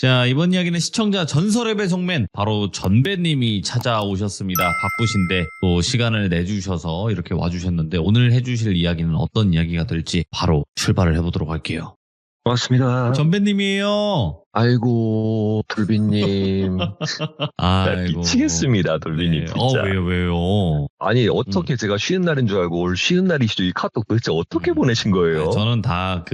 자, 이번 이야기는 시청자 전설의 배송맨 바로 전배님이 찾아오셨습니다. 바쁘신데 또 시간을 내주셔서 이렇게 와주셨는데 오늘 해주실 이야기는 어떤 이야기가 될지 바로 출발을 해보도록 할게요. 고맙습니다. 전배님이에요. 아이고, 돌비님. 나 아이고. 미치겠습니다, 돌비님. 네. 진짜. 왜요? 아니, 어떻게 제가 쉬는 날인 줄 알고 올 쉬는 날이시죠? 이 카톡 도대체 어떻게 보내신 거예요? 저는 다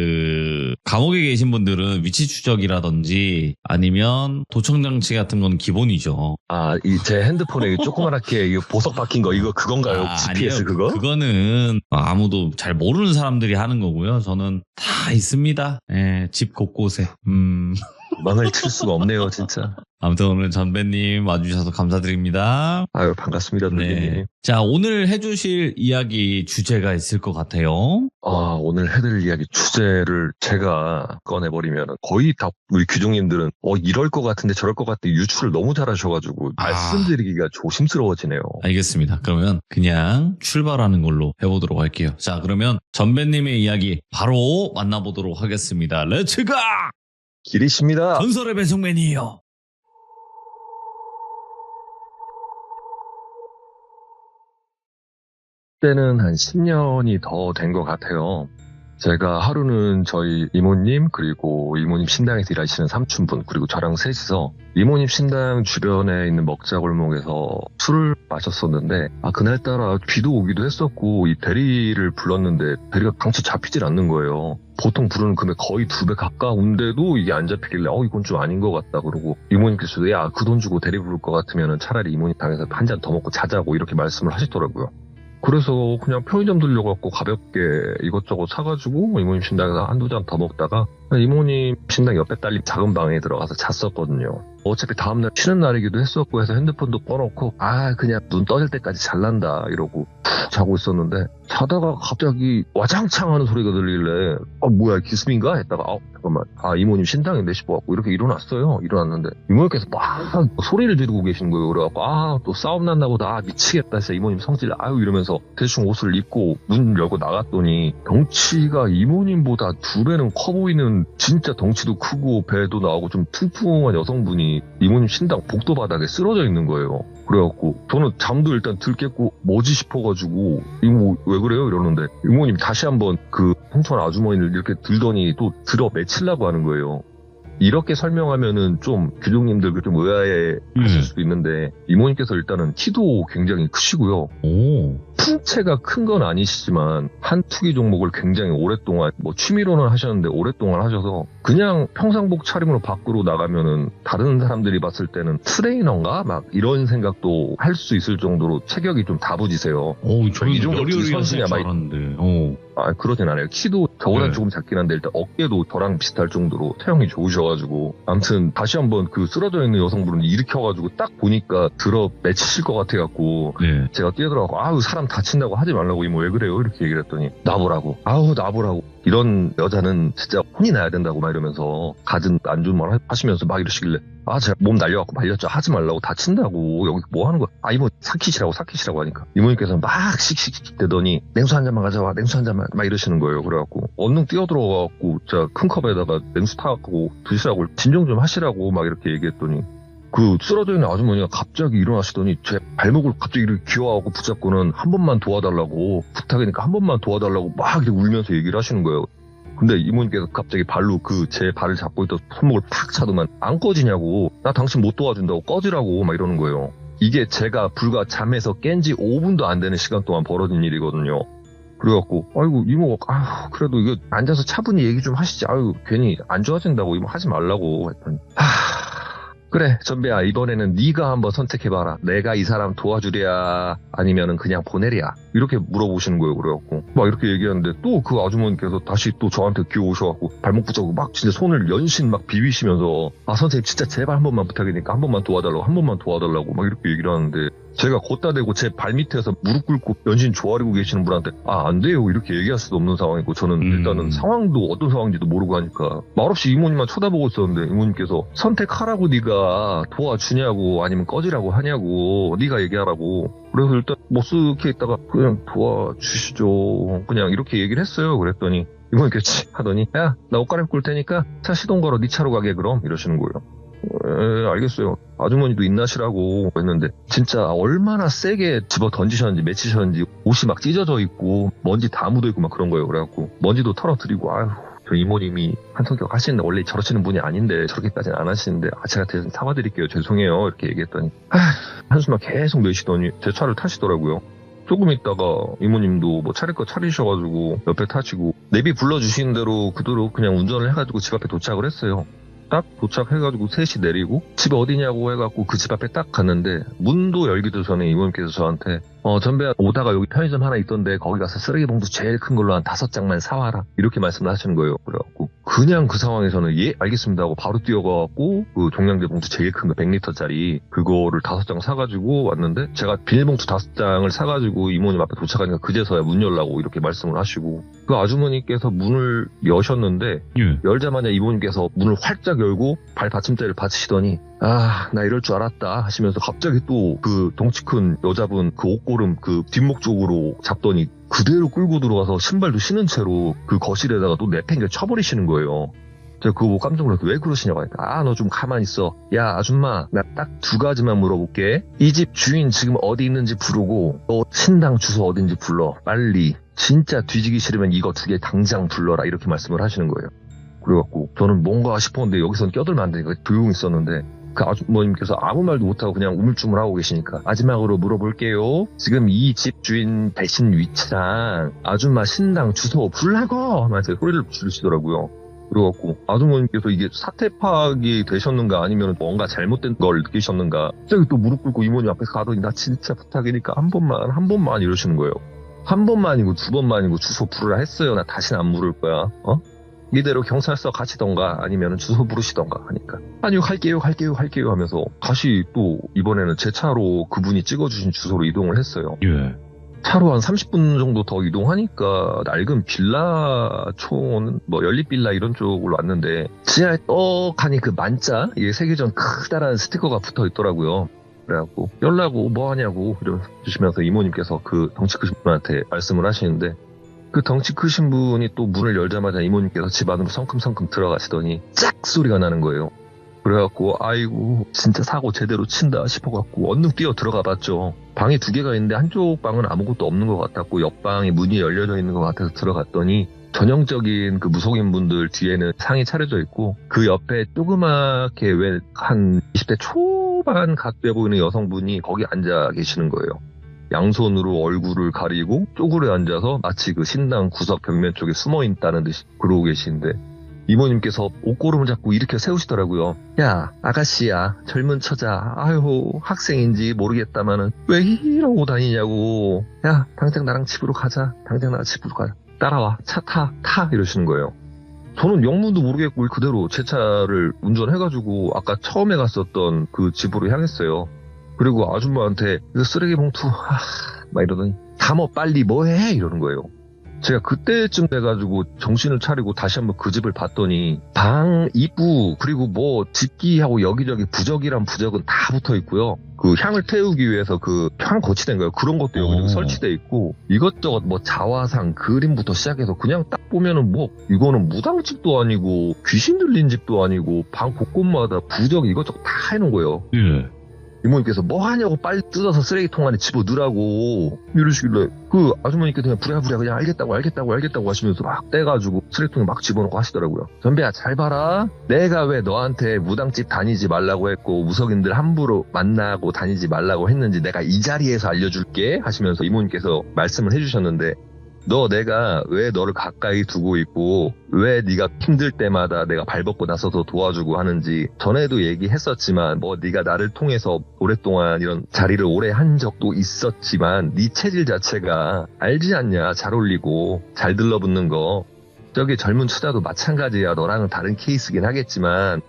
감옥에 계신 분들은 위치 추적이라든지 아니면 도청장치 같은 건 기본이죠. 아, 제 핸드폰에 조그맣게 이거 보석 박힌 거, 이거 그건가요? GPS 아니요. 그거? 그거는 아무도 잘 모르는 사람들이 하는 거고요. 저는 다 있습니다. 예, 집 곳곳에. 망을 칠 수가 없네요, 진짜. 아무튼 오늘 전배님 와주셔서 감사드립니다. 아유, 반갑습니다, 돌비님. 네. 자, 오늘 해주실 이야기 주제가 있을 것 같아요. 오늘 해드릴 이야기 주제를 제가 꺼내버리면 거의 다 우리 규종님들은 이럴 것 같은데 저럴 것 같은데 유추를 너무 잘하셔가지고 말씀드리기가 조심스러워지네요. 알겠습니다. 그러면 그냥 출발하는 걸로 해보도록 할게요. 자, 그러면 전배님의 이야기 바로 만나보도록 하겠습니다. 렛츠가! 길이십니다. 전설의 배송맨이에요. 때는 한 10년이 더 된 것 같아요. 제가 하루는 저희 이모님 그리고 이모님 신당에서 일하시는 삼촌분 그리고 저랑 셋이서 이모님 신당 주변에 있는 먹자골목에서 술을 마셨었는데 그날따라 비도 오기도 했었고 이 대리를 불렀는데 대리가 강치 잡히질 않는 거예요. 보통 부르는 금액 거의 2배 가까운데도 이게 안 잡히길래 이건 좀 아닌 것 같다 그러고 이모님께서도 그 돈 주고 대리 부를 것 같으면 차라리 이모님 당에서 한 잔 더 먹고 자자고 이렇게 말씀을 하시더라고요. 그래서 그냥 편의점 들려갖고 가볍게 이것저것 사가지고 이모님 신당에서 한두 잔 더 먹다가 이모님 신당 옆에 딸린 작은 방에 들어가서 잤었거든요. 어차피 다음날 쉬는 날이기도 했었고 해서 핸드폰도 꺼놓고 그냥 눈 떠질 때까지 잘난다 이러고 푹 자고 있었는데 자다가 갑자기 와장창 하는 소리가 들리길래 뭐야 기습인가 했다가 잠깐만 이모님 신당인데 싶어갖고 이렇게 일어났어요. 일어났는데 이모님께서 막 소리를 지르고 계시는 거예요. 그래갖고 또 싸움 났나 보다 미치겠다 진짜 이모님 성질 이러면서 대충 옷을 입고 문 열고 나갔더니 덩치가 이모님보다 2배는 커 보이는 진짜 덩치도 크고 배도 나오고 좀 퉁퉁한 여성분이 이모님 신당 복도 바닥에 쓰러져 있는 거예요. 그래갖고 저는 잠도 일단 들 깼고 뭐지 싶어가지고 이모 왜 그래요? 이러는데 이모님 다시 한번 그 흉천 아주머니를 이렇게 들더니 또 들어 매치려고 하는 거예요. 이렇게 설명하면은 좀 규종님들 좀 의아해 하실 수도 있는데 이모님께서 일단은 키도 굉장히 크시고요. 풍채가 큰 건 아니시지만 한 투기 종목을 굉장히 오랫동안 취미로는 하셨는데 오랫동안 하셔서 그냥 평상복 차림으로 밖으로 나가면은 다른 사람들이 봤을 때는 트레이너인가? 막 이런 생각도 할 수 있을 정도로 체격이 좀 다부지세요. 저희 이 정도 여리여리하실 줄 알았는데. 그러진 않아요. 키도 저보다 네. 조금 작긴 한데 일단 어깨도 저랑 비슷할 정도로 체형이 좋으셔가지고 아무튼 다시 한번 그 쓰러져 있는 여성분을 일으켜가지고 딱 보니까 들어 맺히실 것 같아갖고 네. 제가 뛰어들어가고 사람 다친다고 하지 말라고 이모 왜 그래요? 이렇게 얘기를 했더니 나보라고 이런 여자는 진짜 혼이 나야 된다고 막 이러면서 갖은 안 좋은 말 하시면서 막 이러시길래 제가 몸 날려갖고 말렸죠. 하지 말라고 다친다고 여기 뭐 하는 거야? 이모 삭히시라고 하니까 이모님께서 막 씩씩 대더니 냉수 한 잔만 가져와 냉수 한 잔만 막 이러시는 거예요. 그래갖고 얼른 뛰어들어가갖고 진짜 큰 컵에다가 냉수 타갖고 드시라고 진정 좀 하시라고 막 이렇게 얘기했더니 그 쓰러져 있는 아주머니가 갑자기 일어나시더니 제 발목을 갑자기 이렇게 기어하고 붙잡고는 한 번만 도와달라고 부탁이니까 한 번만 도와달라고 막 이렇게 울면서 얘기를 하시는 거예요. 근데 이모님께서 갑자기 발로 제 발을 잡고 있던 손목을 팍 차더만 안 꺼지냐고 나 당신 못 도와준다고 꺼지라고 막 이러는 거예요. 이게 제가 불과 잠에서 깬 지 5분도 안 되는 시간 동안 벌어진 일이거든요. 그래갖고 이모가 그래도 이거 앉아서 차분히 얘기 좀 하시지 괜히 안 좋아진다고 이모 하지 말라고 했더니 그래 전배야 이번에는 네가 한번 선택해봐라. 내가 이 사람 도와주랴 아니면은 그냥 보내랴 이렇게 물어보시는 거예요. 그래갖고 막 이렇게 얘기하는데 또 그 아주머니께서 다시 또 저한테 기어오셔갖고 발목 붙잡고 막 진짜 손을 연신 막 비비시면서 선생님 진짜 제발 한 번만 부탁이니까 한 번만 도와달라고 막 이렇게 얘기를 하는데 제가 걷다 대고 제 발밑에서 무릎 꿇고 연신 조아리고 계시는 분한테 안 돼요 이렇게 얘기할 수도 없는 상황이고 저는 일단은 상황도 어떤 상황인지도 모르고 하니까 말없이 이모님만 쳐다보고 있었는데 이모님께서 선택하라고 네가 도와주냐고 아니면 꺼지라고 하냐고 네가 얘기하라고 그래서 일단 못쓰게 있다가 그냥 도와주시죠 그냥 이렇게 얘기를 했어요. 그랬더니 이모님께서 하더니 야, 나 옷 갈아입고 올 테니까 차 시동 걸어 네 차로 가게 그럼 이러시는 거예요. 알겠어요. 아주머니도 인나시라고 했는데 진짜 얼마나 세게 집어 던지셨는지 맺히셨는지 옷이 막 찢어져 있고 먼지 다 묻어 있고 막 그런 거예요. 그래갖고 먼지도 털어드리고 아유 저 이모님이 한성격 하시는데 원래 저러시는 분이 아닌데 저렇게까지는 안 하시는데 제가 대신 사과드릴게요. 죄송해요. 이렇게 얘기했더니 한숨만 계속 내쉬더니 제 차를 타시더라고요. 조금 있다가 이모님도 뭐 차릴 거 차리셔가지고 옆에 타시고 내비 불러주시는 대로 그대로 그냥 운전을 해가지고 집 앞에 도착을 했어요. 딱 도착해가지고 셋이 내리고 집이 어디냐고 해갖고 그 집 앞에 딱 갔는데 문도 열기도 전에 이모님께서 저한테 전배야 오다가 여기 편의점 하나 있던데 거기 가서 쓰레기 봉투 제일 큰 걸로 한 5장만 사와라 이렇게 말씀을 하시는 거예요. 그래갖고 그냥 그 상황에서는 예 알겠습니다 하고 바로 뛰어가갖고 그 종량제 봉투 제일 큰 거 100리터짜리 그거를 5장 사가지고 왔는데 제가 비닐봉투 5장을 사가지고 이모님 앞에 도착하니까 그제서야 문 열라고 이렇게 말씀을 하시고 그 아주머니께서 문을 여셨는데 열자마자 이모님께서 문을 활짝 열고 발 받침대를 받치시더니 나 이럴 줄 알았다 하시면서 갑자기 또 그 덩치 큰 여자분 그 옷고름 그 뒷목 쪽으로 잡더니 그대로 끌고 들어가서 신발도 신은 채로 그 거실에다가 또 내팽개 쳐버리시는 거예요. 제가 그거 보고 깜짝 놀라서 왜 그러시냐고 하니까 너 좀 가만히 있어. 야 아줌마 나 딱 2가지만 물어볼게. 이 집 주인 지금 어디 있는지 부르고 너 신당 주소 어딘지 불러 빨리. 진짜 뒤지기 싫으면 이거 2개 당장 불러라 이렇게 말씀을 하시는 거예요. 그래갖고 저는 뭔가 싶었는데 여기선 껴들면 안 되니까 조용히 있었는데 그 아주머님께서 아무 말도 못하고 그냥 우물쭈물하고 계시니까 마지막으로 물어볼게요. 지금 이 집 주인 대신 위치랑 아줌마 신당 주소 불라고 하면서 소리를 지르시더라고요. 그래갖고 아주머님께서 이게 사태 파악이 되셨는가 아니면 뭔가 잘못된 걸 느끼셨는가 갑자기 또 무릎 꿇고 이모님 앞에서 가더니 나 진짜 부탁이니까 한 번만 이러시는 거예요. 한 번만이고 2번만이고 주소 부르라 했어요. 나 다시는 안 물을 거야. 이대로 경찰서 가시던가 아니면 주소 부르시던가 하니까 아니요 갈게요 하면서 다시 또 이번에는 제 차로 그분이 찍어주신 주소로 이동을 했어요. 차로 한 30분 정도 더 이동하니까 낡은 빌라촌 뭐 연립빌라 이런 쪽으로 왔는데 지하에 떡하니 그 만자 이게 세계전 크다라는 스티커가 붙어 있더라고요. 그래갖고 연락오 뭐 하냐고 이러시면서 이모님께서 그 덩치 크신 분한테 말씀을 하시는데 그 덩치 크신 분이 또 문을 열자마자 이모님께서 집 안으로 성큼성큼 들어가시더니 짝 소리가 나는 거예요. 그래갖고 아이고 진짜 사고 제대로 친다 싶어갖고 얼른 뛰어 들어가 봤죠. 방이 2개가 있는데 한쪽 방은 아무것도 없는 것 같았고 옆방이 문이 열려져 있는 것 같아서 들어갔더니 전형적인 그 무속인 분들 뒤에는 상이 차려져 있고 그 옆에 조그맣게 왜 한 20대 초반 갓돼 보이는 여성분이 거기 앉아 계시는 거예요. 양손으로 얼굴을 가리고 쪼그려 앉아서 마치 그 신당 구석 벽면 쪽에 숨어 있다는 듯이 그러고 계시는데 이모님께서 옷고름을 잡고 일으켜 세우시더라고요. 야 아가씨야 젊은 처자 아유 학생인지 모르겠다마는 왜 이러고 다니냐고. 야 당장 나랑 집으로 가자. 따라와 차 타 이러시는 거예요. 저는 영문도 모르겠고 그대로 제 차를 운전해가지고 아까 처음에 갔었던 그 집으로 향했어요. 그리고 아줌마한테 이거 쓰레기 봉투 막 이러더니 담어 빨리 뭐해 이러는 거예요. 제가 그때쯤 돼가지고 정신을 차리고 다시 한번 그 집을 봤더니 방 입구 그리고 뭐 집기하고 여기저기 부적이란 부적은 다 붙어 있고요. 그 향을 태우기 위해서 그 향 거치된 거예요. 그런 것도 여기저기 설치돼 있고 이것저것 뭐 자화상 그림부터 시작해서 그냥 딱 보면은 뭐 이거는 무당집도 아니고 귀신 들린 집도 아니고 방 곳곳마다 부적 이것저것 다 해놓은 거예요. 이모님께서 뭐 하냐고 빨리 뜯어서 쓰레기통 안에 집어넣으라고 이러시길래 그 아주머니께서 그냥 부랴부랴 그냥 알겠다고 하시면서 막 떼가지고 쓰레기통에 막 집어넣고 하시더라고요. 전배야 잘 봐라. 내가 왜 너한테 무당집 다니지 말라고 했고 무속인들 함부로 만나고 다니지 말라고 했는지 내가 이 자리에서 알려줄게 하시면서 이모님께서 말씀을 해주셨는데 너 내가 왜 너를 가까이 두고 있고 왜 네가 힘들 때마다 내가 발벗고 나서서 도와주고 하는지 전에도 얘기했었지만 뭐 네가 나를 통해서 오랫동안 이런 자리를 오래 한 적도 있었지만 네 체질 자체가 알지 않냐. 잘 어울리고 잘 들러붙는 거. 저기 젊은 처자도 마찬가지야. 너랑은 다른 케이스긴 하겠지만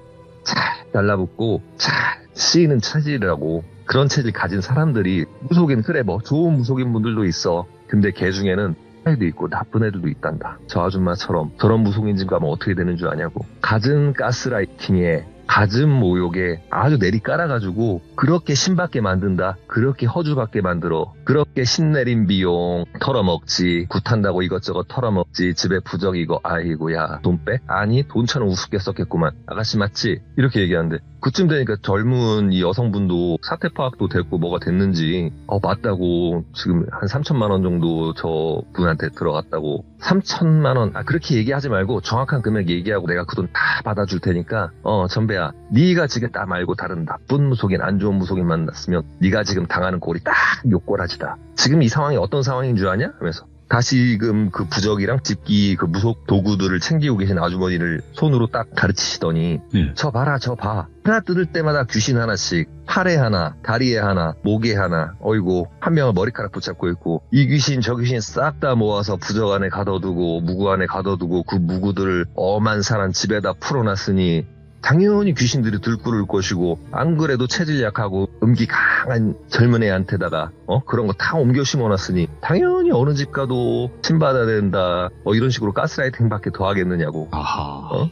잘 달라붙고 잘 쓰이는 체질이라고. 그런 체질 가진 사람들이 무속인 그래 뭐 좋은 무속인 분들도 있어. 근데 걔 중에는 애도 있고 나쁜 애들도 있단다. 저 아줌마처럼 저런 무속인집 가면 어떻게 되는 줄 아냐고. 갖은 가스라이팅에 갖은 모욕에 아주 내리 깔아가지고 그렇게 신받게 만든다. 그렇게 허주받게 만들어. 그렇게 신내린 비용 털어먹지, 굿한다고 이것저것 털어먹지, 집에 부적 이거 아이고야 돈 빼? 아니 돈처럼 우습게 썼겠구만. 아가씨 맞지? 이렇게 얘기하는데 그쯤 되니까 젊은 이 여성분도 사태 파악도 됐고 뭐가 됐는지 맞다고 지금 한 3천만 원 정도 저 분한테 들어갔다고. 3천만 원 그렇게 얘기하지 말고 정확한 금액 얘기하고 내가 그 돈 다 받아줄 테니까 전배야 네가 지금 나 말고 다른 나쁜 무속인 안 좋은 무속인 만났으면 네가 지금 당하는 꼴이 딱 요꼬라지다. 지금 이 상황이 어떤 상황인 줄 아냐? 하면서 다시금 그 부적이랑 집기 그 무속 도구들을 챙기고 계신 아주머니를 손으로 딱 가르치시더니 저 봐라 저 봐. 하나 뜯을 때마다 귀신 하나씩 팔에 하나 다리에 하나 목에 하나 어이고 한 명은 머리카락 붙잡고 있고 이 귀신 저 귀신 싹 다 모아서 부적 안에 가둬두고 무구 안에 가둬두고 그 무구들을 엄한 사람 집에다 풀어놨으니 당연히 귀신들이 들끓을 것이고 안 그래도 체질 약하고 음기 강한 젊은 애한테다가 그런 거 다 옮겨 심어놨으니 당연히 어느 집 가도 신받아야 된다 이런 식으로 가스라이팅 밖에 더 하겠느냐고. 아하.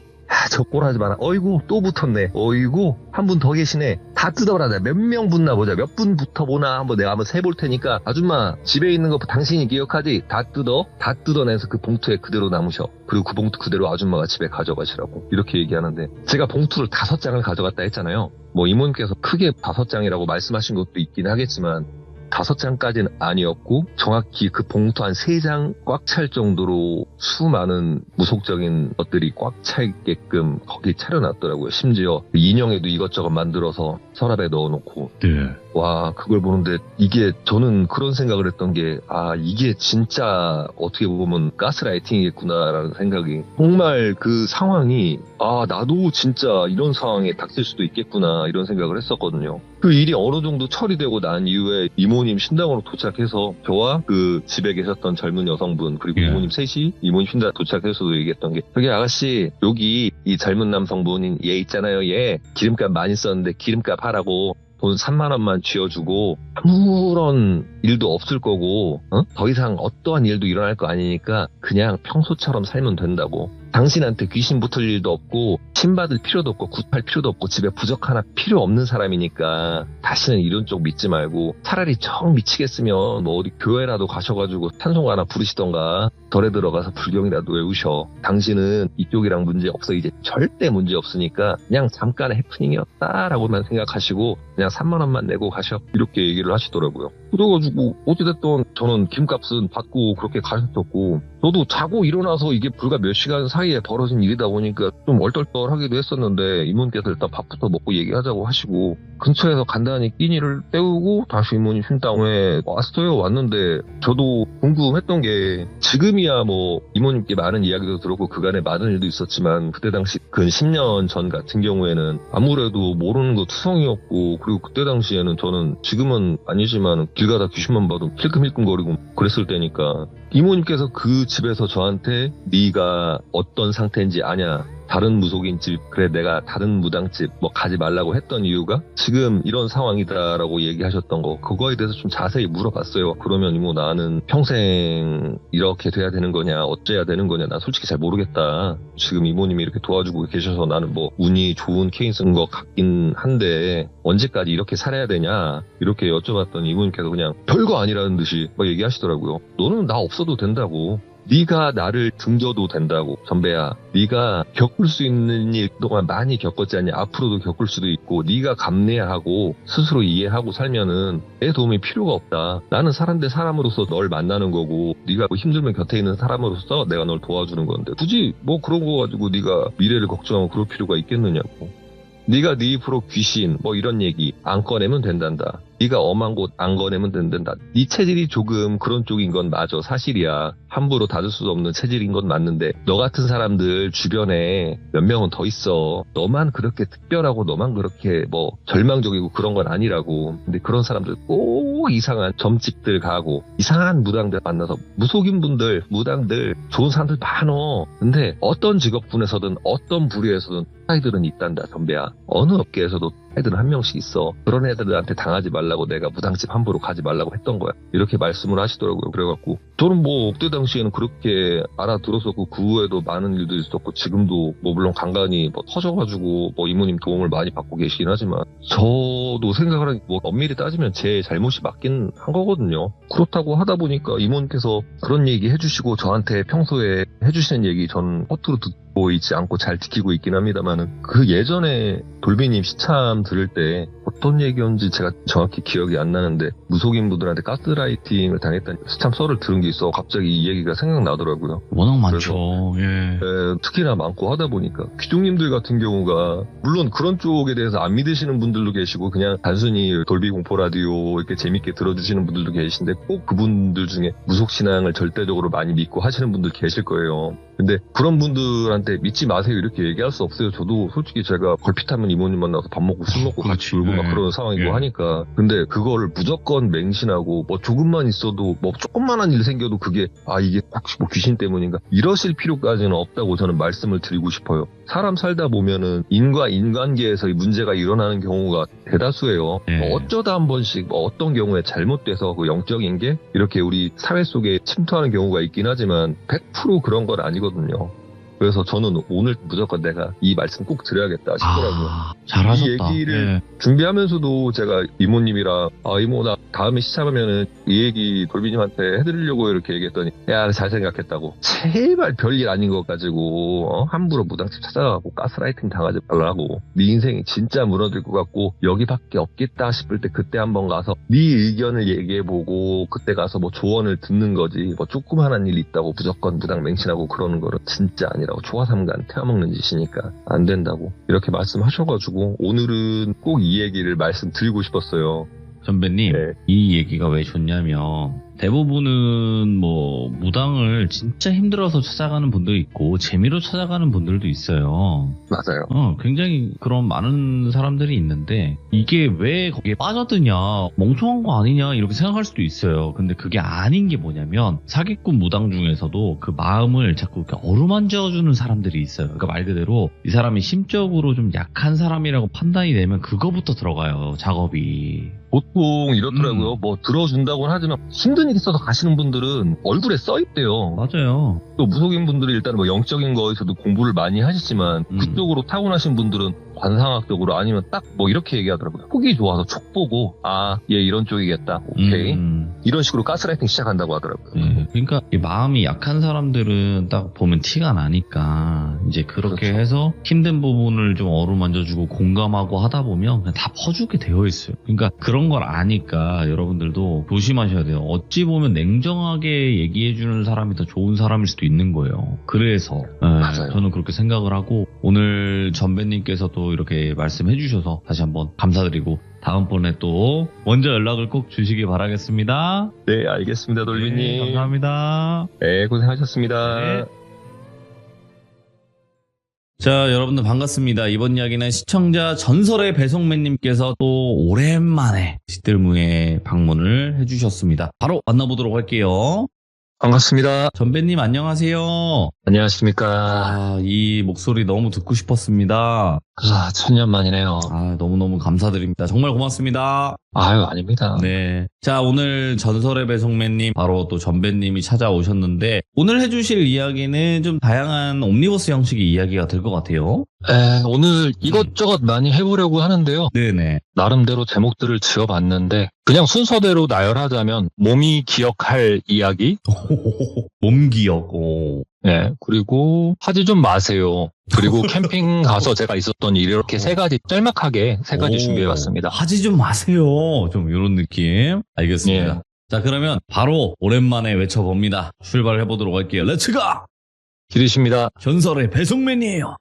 저 꼴하지 마라. 어이구 또 붙었네. 어이구 한 분 더 계시네. 다 뜯어라. 몇 명 붙나 보자. 몇 분 붙어보나 한번 내가 한번 세볼 테니까 아줌마 집에 있는 거 당신이 기억하지? 다 뜯어내서 그 봉투에 그대로 남으셔. 그리고 그 봉투 그대로 아줌마가 집에 가져가시라고 이렇게 얘기하는데 제가 봉투를 5장을 가져갔다 했잖아요. 뭐 이모님께서 크게 5장이라고 말씀하신 것도 있긴 하겠지만 5장까지는 아니었고 정확히 그 봉투 한 3장 꽉 찰 정도로 수많은 무속적인 것들이 꽉 차있게끔 거기 차려놨더라고요. 심지어 인형에도 이것저것 만들어서 서랍에 넣어놓고. 네. 와 그걸 보는데 이게 저는 그런 생각을 했던 게 이게 진짜 어떻게 보면 가스라이팅이겠구나라는 생각이 정말 그 상황이 나도 진짜 이런 상황에 닥칠 수도 있겠구나 이런 생각을 했었거든요. 그 일이 어느 정도 처리되고 난 이후에 이모님 신당으로 도착해서 저와 그 집에 계셨던 젊은 여성분 그리고 이모님 셋이 이모님 신당 도착해서도 얘기했던 게 저기 아가씨 여기 이 젊은 남성분인 얘 있잖아요. 얘 기름값 많이 썼는데 기름값 하라고 돈 3만 원만 쥐어주고 아무런 일도 없을 거고 더 이상 어떠한 일도 일어날 거 아니니까 그냥 평소처럼 살면 된다고. 당신한테 귀신 붙을 일도 없고 신받을 필요도 없고 굿할 필요도 없고 집에 부적 하나 필요 없는 사람이니까 다시는 이런 쪽 믿지 말고 차라리 정 미치겠으면 뭐 어디 교회라도 가셔가지고 찬송 하나 부르시던가 절에 들어가서 불경이라도 외우셔. 당신은 이쪽이랑 문제 없어. 이제 절대 문제 없으니까 그냥 잠깐의 해프닝이었다라고만 생각하시고 그냥 3만 원만 내고 가셔. 이렇게 얘기를 하시더라고요. 그래가지고 어찌됐든 저는 김값은 받고 그렇게 가셨었고 저도 자고 일어나서 이게 불과 몇 시간 사이에 벌어진 일이다 보니까 좀 얼떨떨하기도 했었는데 이모님께서 일단 밥부터 먹고 얘기하자고 하시고 근처에서 간단히 끼니를 때우고 다시 이모님 신당에 왔는데 저도 궁금했던 게 지금이야 뭐 이모님께 많은 이야기도 들었고 그간에 많은 일도 있었지만 그때 당시 근 10년 전 같은 경우에는 아무래도 모르는 거 투성이었고 그리고 그때 당시에는 저는 지금은 아니지만 길 가다 귀신만 봐도 힐끔힐끔거리고 그랬을 때니까 이모님께서 그 집에서 저한테 네가 어떤 상태인지 아냐 다른 무속인 집 그래 내가 다른 무당집 뭐 가지 말라고 했던 이유가 지금 이런 상황이다라고 얘기하셨던 거 그거에 대해서 좀 자세히 물어봤어요. 그러면 이모 나는 평생 이렇게 돼야 되는 거냐 어째야 되는 거냐 나 솔직히 잘 모르겠다. 지금 이모님이 이렇게 도와주고 계셔서 나는 뭐 운이 좋은 케이스인 것 같긴 한데 언제까지 이렇게 살아야 되냐 이렇게 여쭤봤더니 이모님께서 그냥 별거 아니라는 듯이 막 얘기하시더라고요. 너는 나 없어도 된다고. 네가 나를 등져도 된다고. 전배야 네가 겪을 수 있는 일 동안 많이 겪었지 않냐. 앞으로도 겪을 수도 있고 네가 감내하고 스스로 이해하고 살면은 내 도움이 필요가 없다. 나는 사람 대 사람으로서 널 만나는 거고 네가 뭐 힘들면 곁에 있는 사람으로서 내가 널 도와주는 건데 굳이 뭐 그런 거 가지고 네가 미래를 걱정하고 그럴 필요가 있겠느냐고. 네가 네 입으로 귀신 뭐 이런 얘기 안 꺼내면 된단다. 네가 엄한 곳 안 꺼내면 된단다. 네 체질이 조금 그런 쪽인 건 맞아. 사실이야. 함부로 닫을 수 없는 체질인 건 맞는데 너 같은 사람들 주변에 몇 명은 더 있어. 너만 그렇게 특별하고 너만 그렇게 뭐 절망적이고 그런 건 아니라고. 근데 그런 사람들 꼭 이상한 점집들 가고 이상한 무당들 만나서 무속인 분들 무당들 좋은 사람들 많어. 근데 어떤 직업군에서든 어떤 부류에서든 스파이들은 있단다, 전배야. 어느 업계에서도 스파이들은 한 명씩 있어. 그런 애들한테 당하지 말라고 내가 무당집 함부로 가지 말라고 했던 거야. 이렇게 말씀을 하시더라고요. 그래갖고 저는 뭐 그때 당시에는 그렇게 알아들었었고 그 후에도 많은 일도 있었고 지금도 뭐 물론 간간히 뭐 터져가지고 뭐 이모님 도움을 많이 받고 계시긴 하지만 저도 생각을 하니 뭐 엄밀히 따지면 제 잘못이 맞긴 한 거거든요. 그렇다고 하다 보니까 이모님께서 그런 얘기 해주시고 저한테 평소에 해주시는 얘기 전 허투루 듣고 있지 않고 잘 지키고 있긴 합니다만은 그 예전에 돌비님 시참 들을 때 어떤 얘기였는지 제가 정확히 기억이 안 나는데 무속인분들한테 가스라이팅을 당했다는 시참 썰을 들은 게 있어 갑자기 이 얘기가 생각나더라고요. 워낙 많죠. 예. 특히나 많고 하다 보니까 귀족님들 같은 경우가 물론 그런 쪽에 대해서 안 믿으시는 분들도 계시고 그냥 단순히 돌비 공포 라디오 이렇게 재밌게 들어주시는 분들도 계신데 꼭 그분들 중에 무속신앙을 절대적으로 많이 믿고 하시는 분들 계실 거예요. 근데 그런 분들한테 믿지 마세요 이렇게 얘기할 수 없어요. 저도 솔직히 제가 걸핏하면 이모님 만나서 밥 먹고 술 먹고 같이 놀고 막 그런 상황이고 하니까 근데 그거를 무조건 맹신하고 뭐 조금만 있어도 뭐 조금만한 일 생겨도 그게 이게 혹시 뭐 귀신 때문인가 이러실 필요까지는 없다고 저는 말씀을 드리고 싶어요. 사람 살다 보면은 인과 인간계에서 문제가 일어나는 경우가 대다수예요. 뭐 어쩌다 한 번씩 뭐 어떤 경우에 잘못돼서 그 영적인 게 이렇게 우리 사회 속에 침투하는 경우가 있긴 하지만 100% 그런 건 아니거든요. 그래서 저는 오늘 무조건 내가 이 말씀 꼭 드려야겠다 싶더라고요. 잘하셨다. 이 얘기를 준비하면서도 제가 이모님이랑 이모 나 다음에 시참하면은 이 얘기 돌비님한테 해드리려고 이렇게 얘기했더니 야 잘 생각했다고 제발 별일 아닌 것 가지고 함부로 무당집 찾아가고 가스라이팅 당하지 말라고 네 인생이 진짜 무너질 것 같고 여기밖에 없겠다 싶을 때 그때 한번 가서 네 의견을 얘기해보고 그때 가서 뭐 조언을 듣는 거지 뭐 조그만한 일 있다고 무조건 무당 맹신하고 그러는 거는 진짜 아니라고 초화삼간 태워먹는 짓이니까 안 된다고 이렇게 말씀하셔가지고 오늘은 꼭 이 얘기를 말씀드리고 싶었어요. 선배님, 이 얘기가 왜 좋냐면 대부분은 뭐 무당을 진짜 힘들어서 찾아가는 분도 있고 재미로 찾아가는 분들도 있어요. 맞아요. 굉장히 그런 많은 사람들이 있는데 이게 왜 거기에 빠져드냐 멍청한 거 아니냐 이렇게 생각할 수도 있어요. 근데 그게 아닌 게 뭐냐면 사기꾼 무당 중에서도 그 마음을 자꾸 이렇게 어루만져주는 사람들이 있어요. 그러니까 말 그대로 이 사람이 심적으로 좀 약한 사람이라고 판단이 되면 그거부터 들어가요. 작업이. 보통 이렇더라고요. 뭐 들어준다고는 하지만 힘든 일 있어서 가시는 분들은 얼굴에 써있대요. 맞아요. 또 무속인 분들이 일단 뭐 영적인 거에서도 공부를 많이 하시지만 그쪽으로 타고나신 분들은 관상학적으로 아니면 딱 뭐 이렇게 얘기하더라고요. 폭이 좋아서 촉 보고 얘 이런 쪽이겠다. 오케이. 이런 식으로 가스라이팅 시작한다고 하더라고요. 그러니까 이 마음이 약한 사람들은 딱 보면 티가 나니까 이제 그렇게 그렇죠. 해서 힘든 부분을 좀 어루만져주고 공감하고 하다 보면 그냥 다 퍼주게 되어 있어요. 그러니까 그런 걸 아니까 여러분들도 조심하셔야 돼요. 어찌 보면 냉정하게 얘기해주는 사람이 더 좋은 사람일 수도 있는 거예요. 그래서 맞아요. 저는 그렇게 생각을 하고 오늘 전배님께서도 이렇게 말씀해 주셔서 다시 한번 감사드리고 다음번에 또 먼저 연락을 꼭 주시기 바라겠습니다. 네, 알겠습니다, 돌비님. 네, 감사합니다. 네, 고생하셨습니다. 네. 자, 여러분들 반갑습니다. 이번 이야기는 시청자 전설의 배송맨님께서 또 오랜만에 시들무에 방문을 해주셨습니다. 바로 만나보도록 할게요. 반갑습니다. 전배님 안녕하세요. 안녕하십니까. 이 목소리 너무 듣고 싶었습니다. 천년 만이네요. 너무너무 감사드립니다. 정말 고맙습니다. 아유, 아닙니다. 네. 자, 오늘 전설의 배송맨님, 바로 또 전배님이 찾아오셨는데, 오늘 해주실 이야기는 좀 다양한 옴니버스 형식의 이야기가 될 것 같아요. 오늘 이것저것 많이 해보려고 하는데요. 네네. 나름대로 제목들을 지어봤는데, 그냥 순서대로 나열하자면, 몸이 기억할 이야기. 몸기억. 네. 그리고 하지 좀 마세요. 그리고 캠핑 가서 제가 있었던 일 이렇게 세 가지 짤막하게 세 가지 준비해봤습니다. 하지 좀 마세요. 좀 이런 느낌. 알겠습니다. 자, 그러면 바로 오랜만에 외쳐봅니다. 출발해보도록 할게요. 렛츠고! 기대십니다. 전설의 배송맨이에요.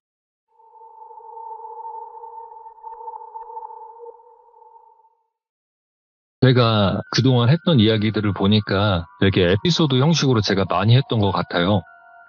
제가 그동안 했던 이야기들을 보니까 되게 에피소드 형식으로 제가 많이 했던 것 같아요.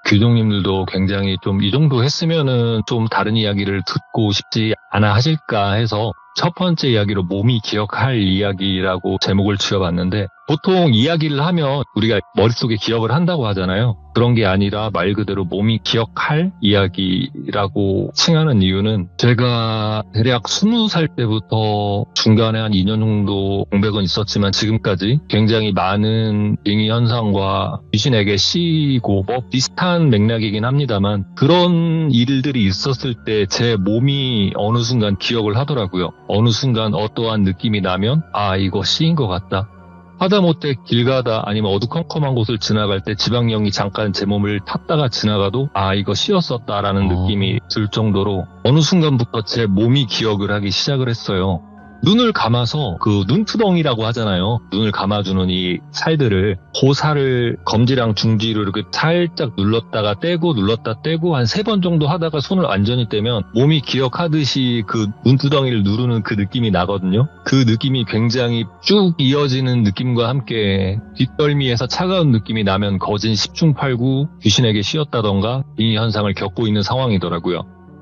귀족님들도 굉장히 좀 이 정도 했으면은 좀 다른 이야기를 듣고 싶지 않아 하실까 해서 첫 번째 이야기로 몸이 기억할 이야기라고 제목을 지어봤는데 보통 이야기를 하면 우리가 머릿속에 기억을 한다고 하잖아요. 그런 게 아니라 말 그대로 몸이 기억할 이야기라고 칭하는 이유는 제가 대략 20살 때부터 중간에 한 2년 정도 공백은 있었지만 지금까지 굉장히 많은 빙의 현상과 귀신에게 씌이고 뭐 비슷한 맥락이긴 합니다만 그런 일들이 있었을 때 제 몸이 어느 순간 기억을 하더라고요. 어느 순간 어떠한 느낌이 나면 아 이거 씌인 것 같다. 하다못해 길 가다 아니면 어두컴컴한 곳을 지나갈 때 지방령이 잠깐 제 몸을 탔다가 지나가도 아 이거 씌었었다라는 느낌이 들 정도로 어느 순간부터 제 몸이 기억을 하기 시작을 했어요. 눈을 감아서 그 눈두덩이라고 하잖아요. 눈을 감아주는 이 살들을 그 살을 검지랑 중지로 이렇게 살짝 눌렀다가 떼고 눌렀다 떼고 한 3번 정도 하다가 손을 완전히 떼면 몸이 기억하듯이 그 눈두덩이를 누르는 그 느낌이 나거든요. 그 느낌이 굉장히 쭉 이어지는 느낌과 함께 뒷덜미에서 차가운 느낌이 나면 거진 10중 8구 귀신에게 씌었다던가 이 현상을 겪고 있는 상황이더라고요.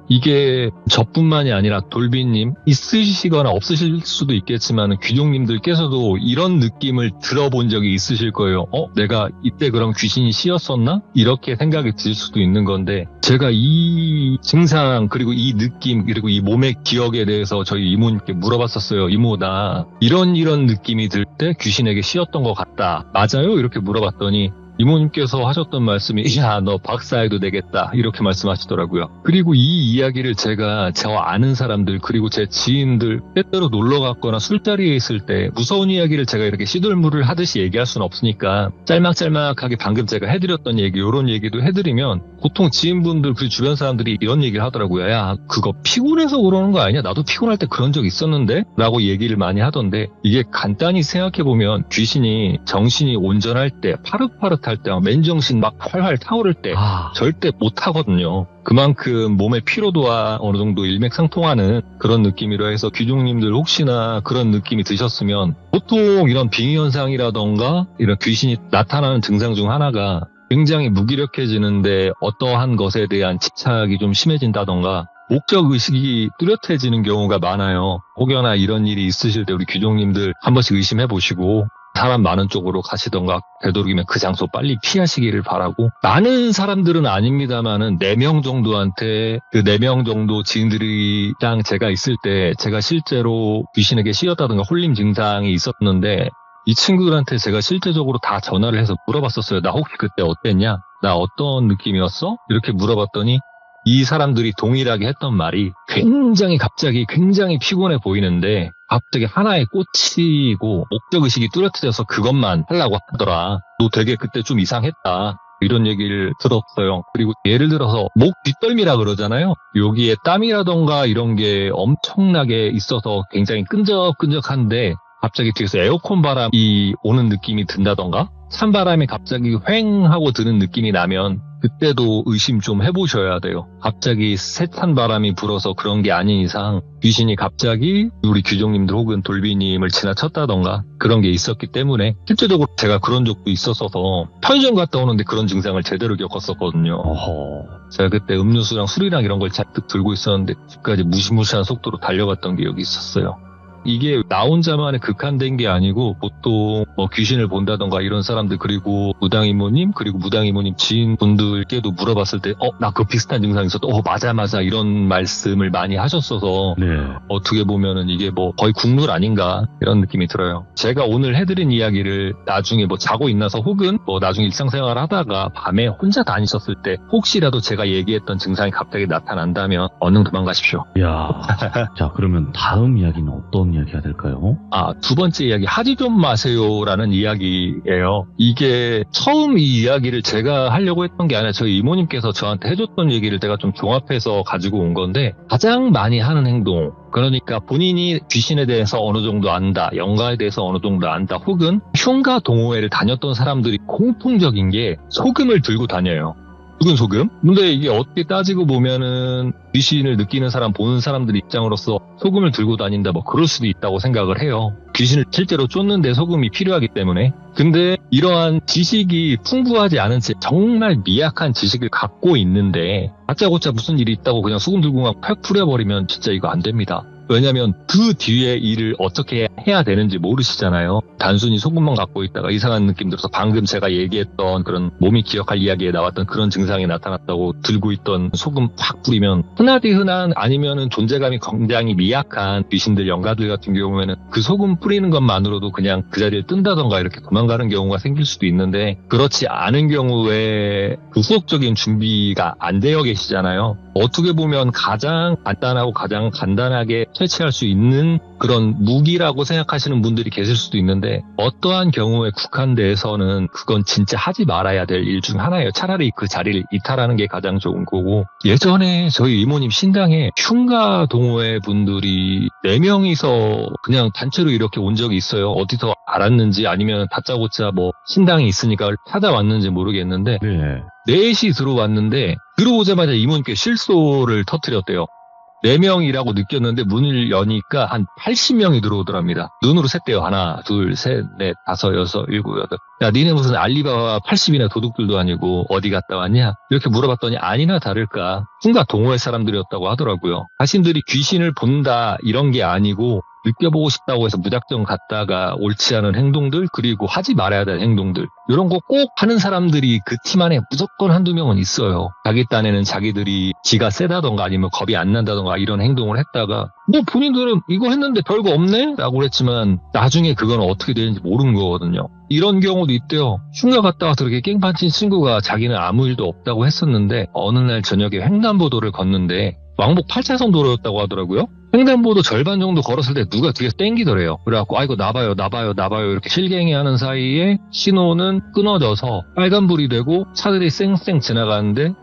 이게 저뿐만이 아니라 돌비님 있으시거나 없으실 수도 있겠지만 귀족님들께서도 이런 느낌을 들어본 적이 있으실 거예요. 내가 이때 그럼 귀신이 씌었었나? 이렇게 생각이 들 수도 있는 건데 제가 이 증상 그리고 이 느낌 그리고 이 몸의 기억에 대해서 저희 이모님께 물어봤었어요. 이모 나 이런 느낌이 들 때 귀신에게 씌었던 것 같다. 맞아요? 이렇게 물어봤더니 이모님께서 하셨던 말씀이 야 너 박사해도 되겠다 이렇게 말씀하시더라고요. 그리고 이 이야기를 제가 저 아는 사람들 그리고 제 지인들 때때로 놀러 갔거나 술자리에 있을 때 무서운 이야기를 제가 이렇게 시들물을 하듯이 얘기할 수는 없으니까 짤막짤막하게 방금 제가 해드렸던 얘기 이런 얘기도 해드리면 보통 지인분들 그리고 주변 사람들이 이런 얘기를 하더라고요. 야 그거 피곤해서 그러는 거 아니야? 나도 피곤할 때 그런 적 있었는데? 라고 얘기를 많이 하던데 이게 간단히 생각해보면 귀신이 정신이 온전할 때 파릇파릇할 때 맨정신 막 활활 타오를 때 절대 못 하거든요. 그만큼 몸의 피로도와 어느 정도 일맥상통하는 그런 느낌이라 해서 귀족님들 혹시나 그런 느낌이 드셨으면 보통 이런 빙의 현상이라던가 이런 귀신이 나타나는 증상 중 하나가 굉장히 무기력해지는데 어떠한 것에 대한 집착이 좀 심해진다던가 목적의식이 뚜렷해지는 경우가 많아요. 혹여나 이런 일이 있으실 때 우리 귀족님들 한 번씩 의심해보시고 사람 많은 쪽으로 가시던가 되도록이면 그 장소 빨리 피하시기를 바라고 많은 사람들은 아닙니다만은 4명 정도한테 그 4명 정도 지인들이랑 제가 있을 때 제가 실제로 귀신에게 씌었다던가 홀림 증상이 있었는데 이 친구들한테 제가 실제적으로 다 전화를 해서 물어봤었어요. 나 혹시 그때 어땠냐? 나 어떤 느낌이었어? 이렇게 물어봤더니 이 사람들이 동일하게 했던 말이 갑자기 굉장히 피곤해 보이는데 갑자기 하나에 꽂히고 목적의식이 뚜렷해져서 그것만 하려고 하더라. 너 되게 그때 좀 이상했다. 이런 얘기를 들었어요. 그리고 예를 들어서 목 뒷덜미라 그러잖아요. 여기에 땀이라던가 이런 게 엄청나게 있어서 굉장히 끈적끈적한데 갑자기 뒤에서 에어컨 바람이 오는 느낌이 든다던가 찬바람이 갑자기 휑 하고 드는 느낌이 나면 그때도 의심 좀 해보셔야 돼요. 갑자기 세찬 바람이 불어서 그런 게 아닌 이상 귀신이 갑자기 우리 귀족님들 혹은 돌비님을 지나쳤다던가 그런 게 있었기 때문에 실제적으로 제가 그런 적도 있었어서 편의점 갔다 오는데 그런 증상을 제대로 겪었었거든요. 제가 그때 음료수랑 술이랑 이런 걸 잔뜩 들고 있었는데 집까지 무시무시한 속도로 달려갔던 기억이 있었어요. 이게 나 혼자만의 극한된 게 아니고 보통 뭐 귀신을 본다던가 이런 사람들 그리고 무당이모님 그리고 무당이모님 지인분들께도 물어봤을 때 나 그 비슷한 증상이 있었다. 맞아 이런 말씀을 많이 하셨어서 네. 어떻게 보면은 이게 뭐 거의 국룰 아닌가 이런 느낌이 들어요. 제가 오늘 해드린 이야기를 나중에 뭐 자고 있나서 혹은 뭐 나중에 일상생활 하다가 밤에 혼자 다니셨을 때 혹시라도 제가 얘기했던 증상이 갑자기 나타난다면 얼른 도망가십시오. 야, 자 그러면 다음 이야기는 어떤 이야기가 될까요? 두 번째 이야기 하지 좀 마세요라는 이야기예요. 이게 처음 이 이야기를 제가 하려고 했던 게 아니라 저희 이모님께서 저한테 해줬던 얘기를 제가 좀 종합해서 가지고 온 건데 가장 많이 하는 행동 그러니까 본인이 귀신에 대해서 어느 정도 안다, 영가에 대해서 어느 정도 안다 혹은 흉가 동호회를 다녔던 사람들이 공통적인 게 소금을 들고 다녀요. 붉은 소금? 근데 이게 어떻게 따지고 보면은 귀신을 느끼는 사람, 보는 사람들 입장으로서 소금을 들고 다닌다 뭐 그럴 수도 있다고 생각을 해요. 귀신을 실제로 쫓는데 소금이 필요하기 때문에. 근데 이러한 지식이 풍부하지 않은 채 정말 미약한 지식을 갖고 있는데 다짜고짜 무슨 일이 있다고 그냥 소금 들고 막 팍 뿌려버리면 진짜 이거 안 됩니다. 왜냐면 그 뒤에 일을 어떻게 해야 되는지 모르시잖아요. 단순히 소금만 갖고 있다가 이상한 느낌 들어서 방금 제가 얘기했던 그런 몸이 기억할 이야기에 나왔던 그런 증상이 나타났다고 들고 있던 소금 확 뿌리면 흔하디 흔한 아니면은 존재감이 굉장히 미약한 귀신들, 영가들 같은 경우에는 그 소금 뿌리는 것만으로도 그냥 그 자리를 뜬다던가 이렇게 도망가는 경우가 생길 수도 있는데 그렇지 않은 경우에 그 후속적인 준비가 안 되어 계시잖아요. 어떻게 보면 가장 간단하고 가장 간단하게 퇴치할 수 있는 그런 무기라고 생각하시는 분들이 계실 수도 있는데 어떠한 경우에 국한돼서는 그건 진짜 하지 말아야 될 일 중 하나예요. 차라리 그 자리를 이탈하는 게 가장 좋은 거고 예전에 저희 이모님 신당에 흉가 동호회 분들이 4명이서 그냥 단체로 이렇게 온 적이 있어요. 어디서 알았는지 아니면 다짜고짜 뭐 신당이 있으니까 찾아왔는지 모르겠는데 네. 4시 들어왔는데 들어오자마자 이모님께 실소를 터뜨렸대요. 4명이라고 느꼈는데 문을 여니까 한 80명이 들어오더랍니다. 눈으로 셌대요. 하나, 둘, 셋, 넷, 다섯, 여섯, 일곱, 여덟. 야, 니네 무슨 알리바바 80이나 도둑들도 아니고 어디 갔다 왔냐? 이렇게 물어봤더니 아니나 다를까 흉가 동호회 사람들이었다고 하더라고요. 자신들이 귀신을 본다 이런 게 아니고 느껴보고 싶다고 해서 무작정 갔다가 옳지 않은 행동들 그리고 하지 말아야 될 행동들 이런 거 꼭 하는 사람들이 그 팀 안에 무조건 한두 명은 있어요. 자기 딴에는 자기들이 지가 세다던가 아니면 겁이 안 난다던가 이런 행동을 했다가 뭐 본인들은 이거 했는데 별거 없네? 라고 그랬지만 나중에 그건 어떻게 되는지 모르는 거거든요. 이런 경우도 있대요. 흉가 갔다가 그렇게 깽판친 친구가 자기는 아무 일도 없다고 했었는데 어느 날 저녁에 횡단보도를 걷는데 왕복 8차선 도로였다고 하더라고요. 횡단보도 절반 정도 걸었을 때 누가 뒤에서 땡기더래요. 그래갖고 아이고 나봐요 이렇게 실갱이 하는 사이에 신호는 끊어져서 빨간불이 되고 차들이 쌩쌩 지나가는데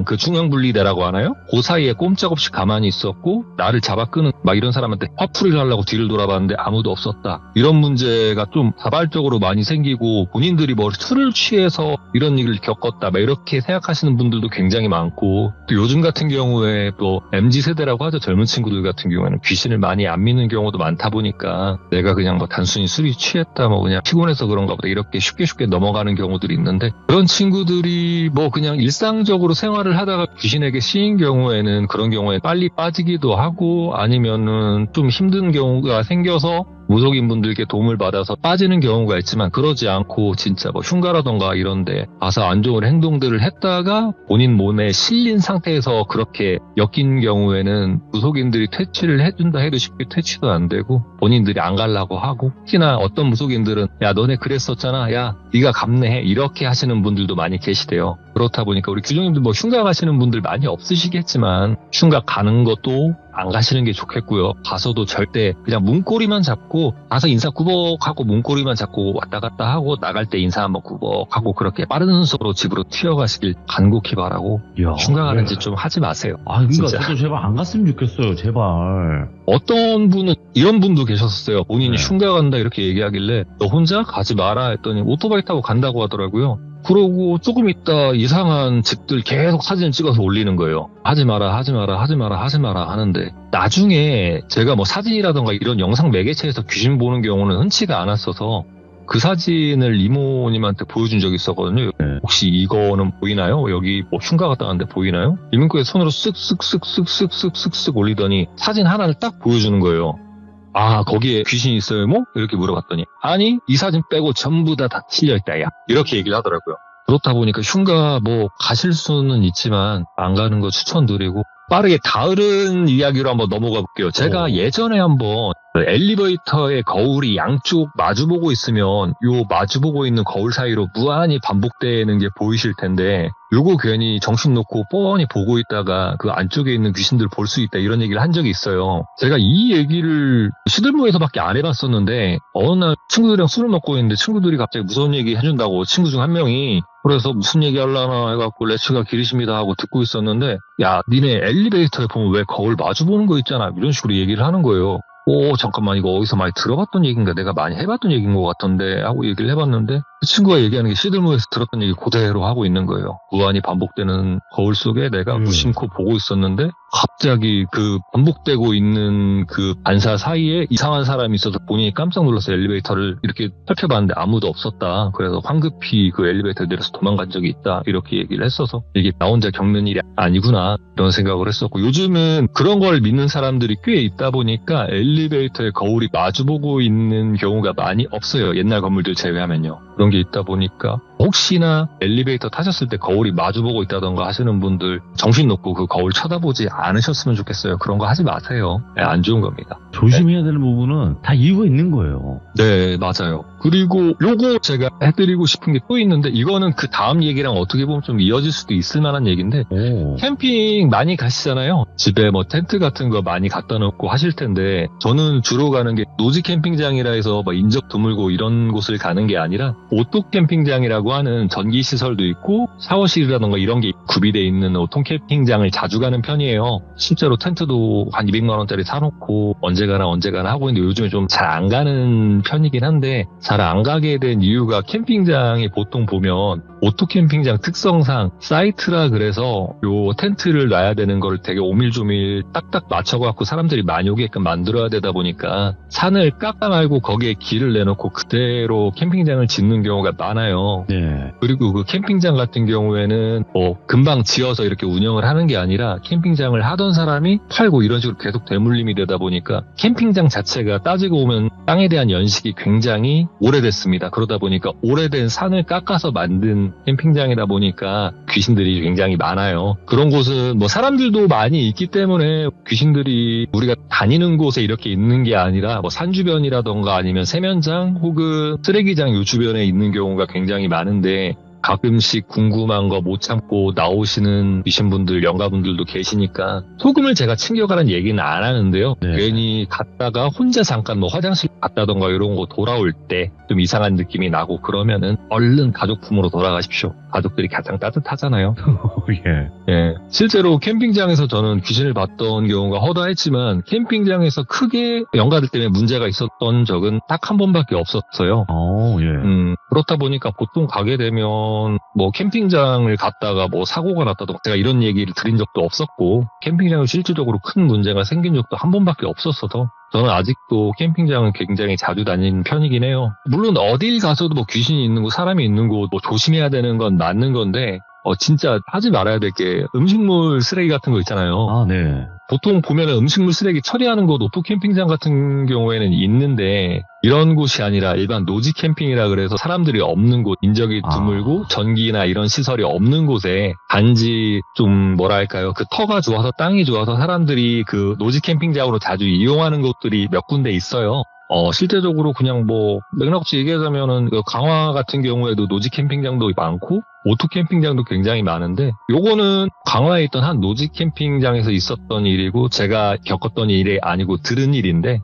그 중앙분리대라고 하나요? 그 사이에 꼼짝없이 가만히 있었고 나를 잡아 끄는 막 이런 사람한테 화풀이를 하려고 뒤를 돌아봤는데 아무도 없었다. 이런 문제가 좀 자발적으로 많이 생기고 본인들이 뭐 술을 취해서 이런 일을 겪었다 막 이렇게 생각하시는 분들도 굉장히 많고 또 요즘 같은 경우에 또 MZ세대라고 하죠. 젊은 친구들 같은 경우에는 귀신을 많이 안 믿는 경우도 많다 보니까 내가 그냥 뭐 단순히 술이 취했다 뭐 그냥 피곤해서 그런가 보다 이렇게 쉽게 넘어가는 경우들이 있는데 그런 친구들이 뭐 그냥 일상적으로 생활을 하다가 귀신에게 씌인 경우에는 그런 경우에 빨리 빠지기도 하고 아니면은 좀 힘든 경우가 생겨서 무속인 분들께 도움을 받아서 빠지는 경우가 있지만 그러지 않고 진짜 뭐 흉가라던가 이런데 가서 안 좋은 행동들을 했다가 본인 몸에 실린 상태에서 그렇게 엮인 경우에는 무속인들이 퇴치를 해준다 해도 쉽게 퇴치도 안 되고 본인들이 안 가려고 하고 특히나 어떤 무속인들은 야 너네 그랬었잖아 야 네가 감내해 이렇게 하시는 분들도 많이 계시대요. 그렇다 보니까 우리 규종님들 뭐 흉가 가시는 분들 많이 없으시겠지만 흉가 가는 것도 안 가시는 게 좋겠고요. 가서도 절대 그냥 문고리만 잡고 가서 인사 꾸벅하고 문고리만 잡고 왔다 갔다 하고 나갈 때 인사 한번 꾸벅하고 그렇게 빠른 순서로 집으로 튀어가시길 간곡히 바라고 이야, 흉가 가는 짓 좀 하지 마세요. 아, 그러니까 진짜. 저도 제발 안 갔으면 좋겠어요. 제발. 어떤 분은 이런 분도 계셨어요. 본인이 네. 흉가 간다 이렇게 얘기하길래 너 혼자 가지 마라 했더니 오토바이 타고 간다고 하더라고요. 그러고 조금 있다 이상한 집들 계속 사진을 찍어서 올리는 거예요. 하지 마라 하는데 나중에 제가 뭐 사진이라던가 이런 영상 매개체에서 귀신 보는 경우는 흔치가 않았어서 그 사진을 이모님한테 보여준 적이 있었거든요. 네. 혹시 이거는 보이나요? 여기 뭐 흉가 갔다 왔는데 보이나요? 이민구의 손으로 쓱쓱쓱쓱쓱쓱쓱쓱 올리더니 사진 하나를 딱 보여주는 거예요. 아 거기에 귀신이 있어요 뭐? 이렇게 물어봤더니 아니 이 사진 빼고 전부 다 실려있다 야 이렇게 얘기를 하더라고요. 그렇다 보니까 흉가 뭐 가실 수는 있지만 안 가는 거 추천드리고 빠르게 다른 이야기로 한번 넘어가 볼게요. 제가 예전에 한번 엘리베이터의 거울이 양쪽 마주보고 있으면 요 마주보고 있는 거울 사이로 무한히 반복되는 게 보이실 텐데 요거 괜히 정신 놓고 뻔히 보고 있다가 그 안쪽에 있는 귀신들 볼 수 있다 이런 얘기를 한 적이 있어요. 제가 이 얘기를 시들모에서밖에 안 해봤었는데 어느 날 친구들이랑 술을 먹고 있는데 친구들이 갑자기 무서운 얘기 해준다고 친구 중 한 명이 그래서 무슨 얘기 하려나 해갖고 레츠가 기리십니다 하고 듣고 있었는데 야 니네 엘리베이터에 보면 왜 거울 마주보는 거 있잖아 이런 식으로 얘기를 하는 거예요. 오 잠깐만 이거 어디서 많이 들어봤던 얘기인가 내가 많이 해봤던 얘기인 것 같던데 하고 얘기를 해봤는데 그 친구가 얘기하는 게 시들모에서 들었던 얘기 그대로 하고 있는 거예요. 무한히 반복되는 거울 속에 내가 무심코 보고 있었는데 갑자기 그 반복되고 있는 그 반사 사이에 이상한 사람이 있어서 본인이 깜짝 놀라서 엘리베이터를 이렇게 살펴봤는데 아무도 없었다. 그래서 황급히 그 엘리베이터 내려서 도망간 적이 있다. 이렇게 얘기를 했어서 이게 나 혼자 겪는 일이 아니구나 이런 생각을 했었고, 요즘은 그런 걸 믿는 사람들이 꽤 있다 보니까 엘리베이터에 거울이 마주보고 있는 경우가 많이 없어요. 옛날 건물들 제외하면요. 그런 게 있다 보니까 혹시나 엘리베이터 타셨을 때 거울이 마주보고 있다던가 하시는 분들 정신 놓고 그 거울 쳐다보지 않으셨으면 좋겠어요. 그런 거 하지 마세요. 네, 안 좋은 겁니다. 조심해야 되는 부분은 다 이유가 있는 거예요. 네, 맞아요. 그리고 요거 제가 해드리고 싶은 게 또 있는데, 이거는 그 다음 얘기랑 어떻게 보면 좀 이어질 수도 있을 만한 얘기인데, 캠핑 많이 가시잖아요. 집에 뭐 텐트 같은 거 많이 갖다 놓고 하실 텐데, 저는 주로 가는 게 노지 캠핑장이라 해서 뭐 인적 드물고 이런 곳을 가는 게 아니라 오토 캠핑장이라고 하는 전기 시설도 있고 샤워실이라던가 이런 게 구비되어 있는 오토 캠핑장을 자주 가는 편이에요. 실제로 텐트도 한 200만 원짜리 사놓고 언제 가나 하고 있는데, 요즘에 좀 잘 안 가는 편이긴 한데, 잘 안 가게 된 이유가 캠핑장이 보통 보면 오토 캠핑장 특성상 사이트라 그래서 요 텐트를 놔야 되는 걸 되게 오밀조밀 딱딱 맞춰갖고 사람들이 많이 오게끔 만들어야 되다 보니까 산을 깎아 말고 거기에 길을 내놓고 그대로 캠핑장을 짓는 경우가 많아요. 네. 그리고 그 캠핑장 같은 경우에는 뭐 금방 지어서 이렇게 운영을 하는 게 아니라 캠핑장을 하던 사람이 팔고 이런 식으로 계속 대물림이 되다 보니까 캠핑장 자체가 따지고 보면 땅에 대한 연식이 굉장히 오래됐습니다. 그러다 보니까 오래된 산을 깎아서 만든 캠핑장이다 보니까 귀신들이 굉장히 많아요. 그런 곳은 뭐 사람들도 많이 있기 때문에 귀신들이 우리가 다니는 곳에 이렇게 있는 게 아니라 뭐 산 주변이라던가 아니면 세면장 혹은 쓰레기장 요 주변에 있는 경우가 굉장히 많은데, 가끔씩 궁금한 거 못 참고 나오시는 귀신분들, 영가분들도 계시니까 소금을 제가 챙겨가라는 얘기는 안 하는데요. 네. 괜히 갔다가 혼자 잠깐 뭐 화장실 갔다던가 이런 거 돌아올 때 좀 이상한 느낌이 나고 그러면은 얼른 가족품으로 돌아가십시오. 가족들이 가장 따뜻하잖아요. 예. 실제로 캠핑장에서 저는 귀신을 봤던 경우가 허다했지만 캠핑장에서 크게 영가들 때문에 문제가 있었던 적은 딱 한 번밖에 없었어요. 그렇다 보니까 보통 가게 되면 뭐 캠핑장을 갔다가 뭐 사고가 났다던가 제가 이런 얘기를 드린 적도 없었고, 캠핑장에 실질적으로 큰 문제가 생긴 적도 한 번밖에 없었어서 저는 아직도 캠핑장을 굉장히 자주 다니는 편이긴 해요. 물론 어딜 가서도 뭐 귀신이 있는 곳, 사람이 있는 곳, 뭐 조심해야 되는 건 맞는 건데, 진짜 하지 말아야 될 게 음식물 쓰레기 같은 거 있잖아요. 아, 네. 보통 보면은 음식물 쓰레기 처리하는 곳 오토 캠핑장 같은 경우에는 있는데, 이런 곳이 아니라 일반 노지 캠핑이라 그래서 사람들이 없는 곳, 인적이 드물고 전기나 이런 시설이 없는 곳에 단지 좀 뭐랄까요, 그 터가 좋아서 땅이 좋아서 사람들이 그 노지 캠핑장으로 자주 이용하는 곳들이 몇 군데 있어요. 실제적으로 그냥 뭐 맥락 없이 얘기하자면은 그 강화 같은 경우에도 노지 캠핑장도 많고 오토 캠핑장도 굉장히 많은데, 요거는 강화에 있던 한 노지 캠핑장에서 있었던 일이고 제가 겪었던 일이 아니고 들은 일인데,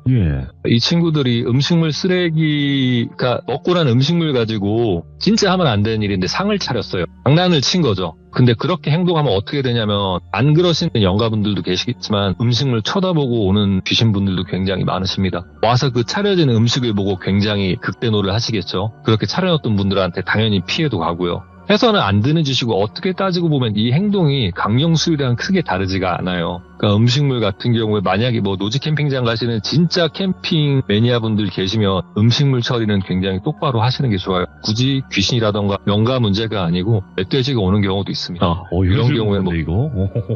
이 친구들이 음식물 쓰레기가 먹고 난 음식물 가지고 진짜 하면 안 되는 일인데 상을 차렸어요. 장난을 친 거죠. 근데 그렇게 행동하면 어떻게 되냐면, 안 그러시는 영가분들도 계시겠지만 음식물 쳐다보고 오는 귀신분들도 굉장히 많으십니다. 와서 그 차려진 음식을 보고 굉장히 극대노를 하시겠죠. 그렇게 차려놨던 분들한테 당연히 피해도 가고요. 해서는 안 되는 짓이고, 어떻게 따지고 보면 이 행동이 강령수유랑 크게 다르지가 않아요. 그러니까 음식물 같은 경우에 만약에 뭐 노지 캠핑장 가시는 진짜 캠핑 매니아분들 계시면 음식물 처리는 굉장히 똑바로 하시는 게 좋아요. 굳이 귀신이라던가 영가 문제가 아니고 멧돼지가 오는 경우도 있습니다. 이런 경우에 뭐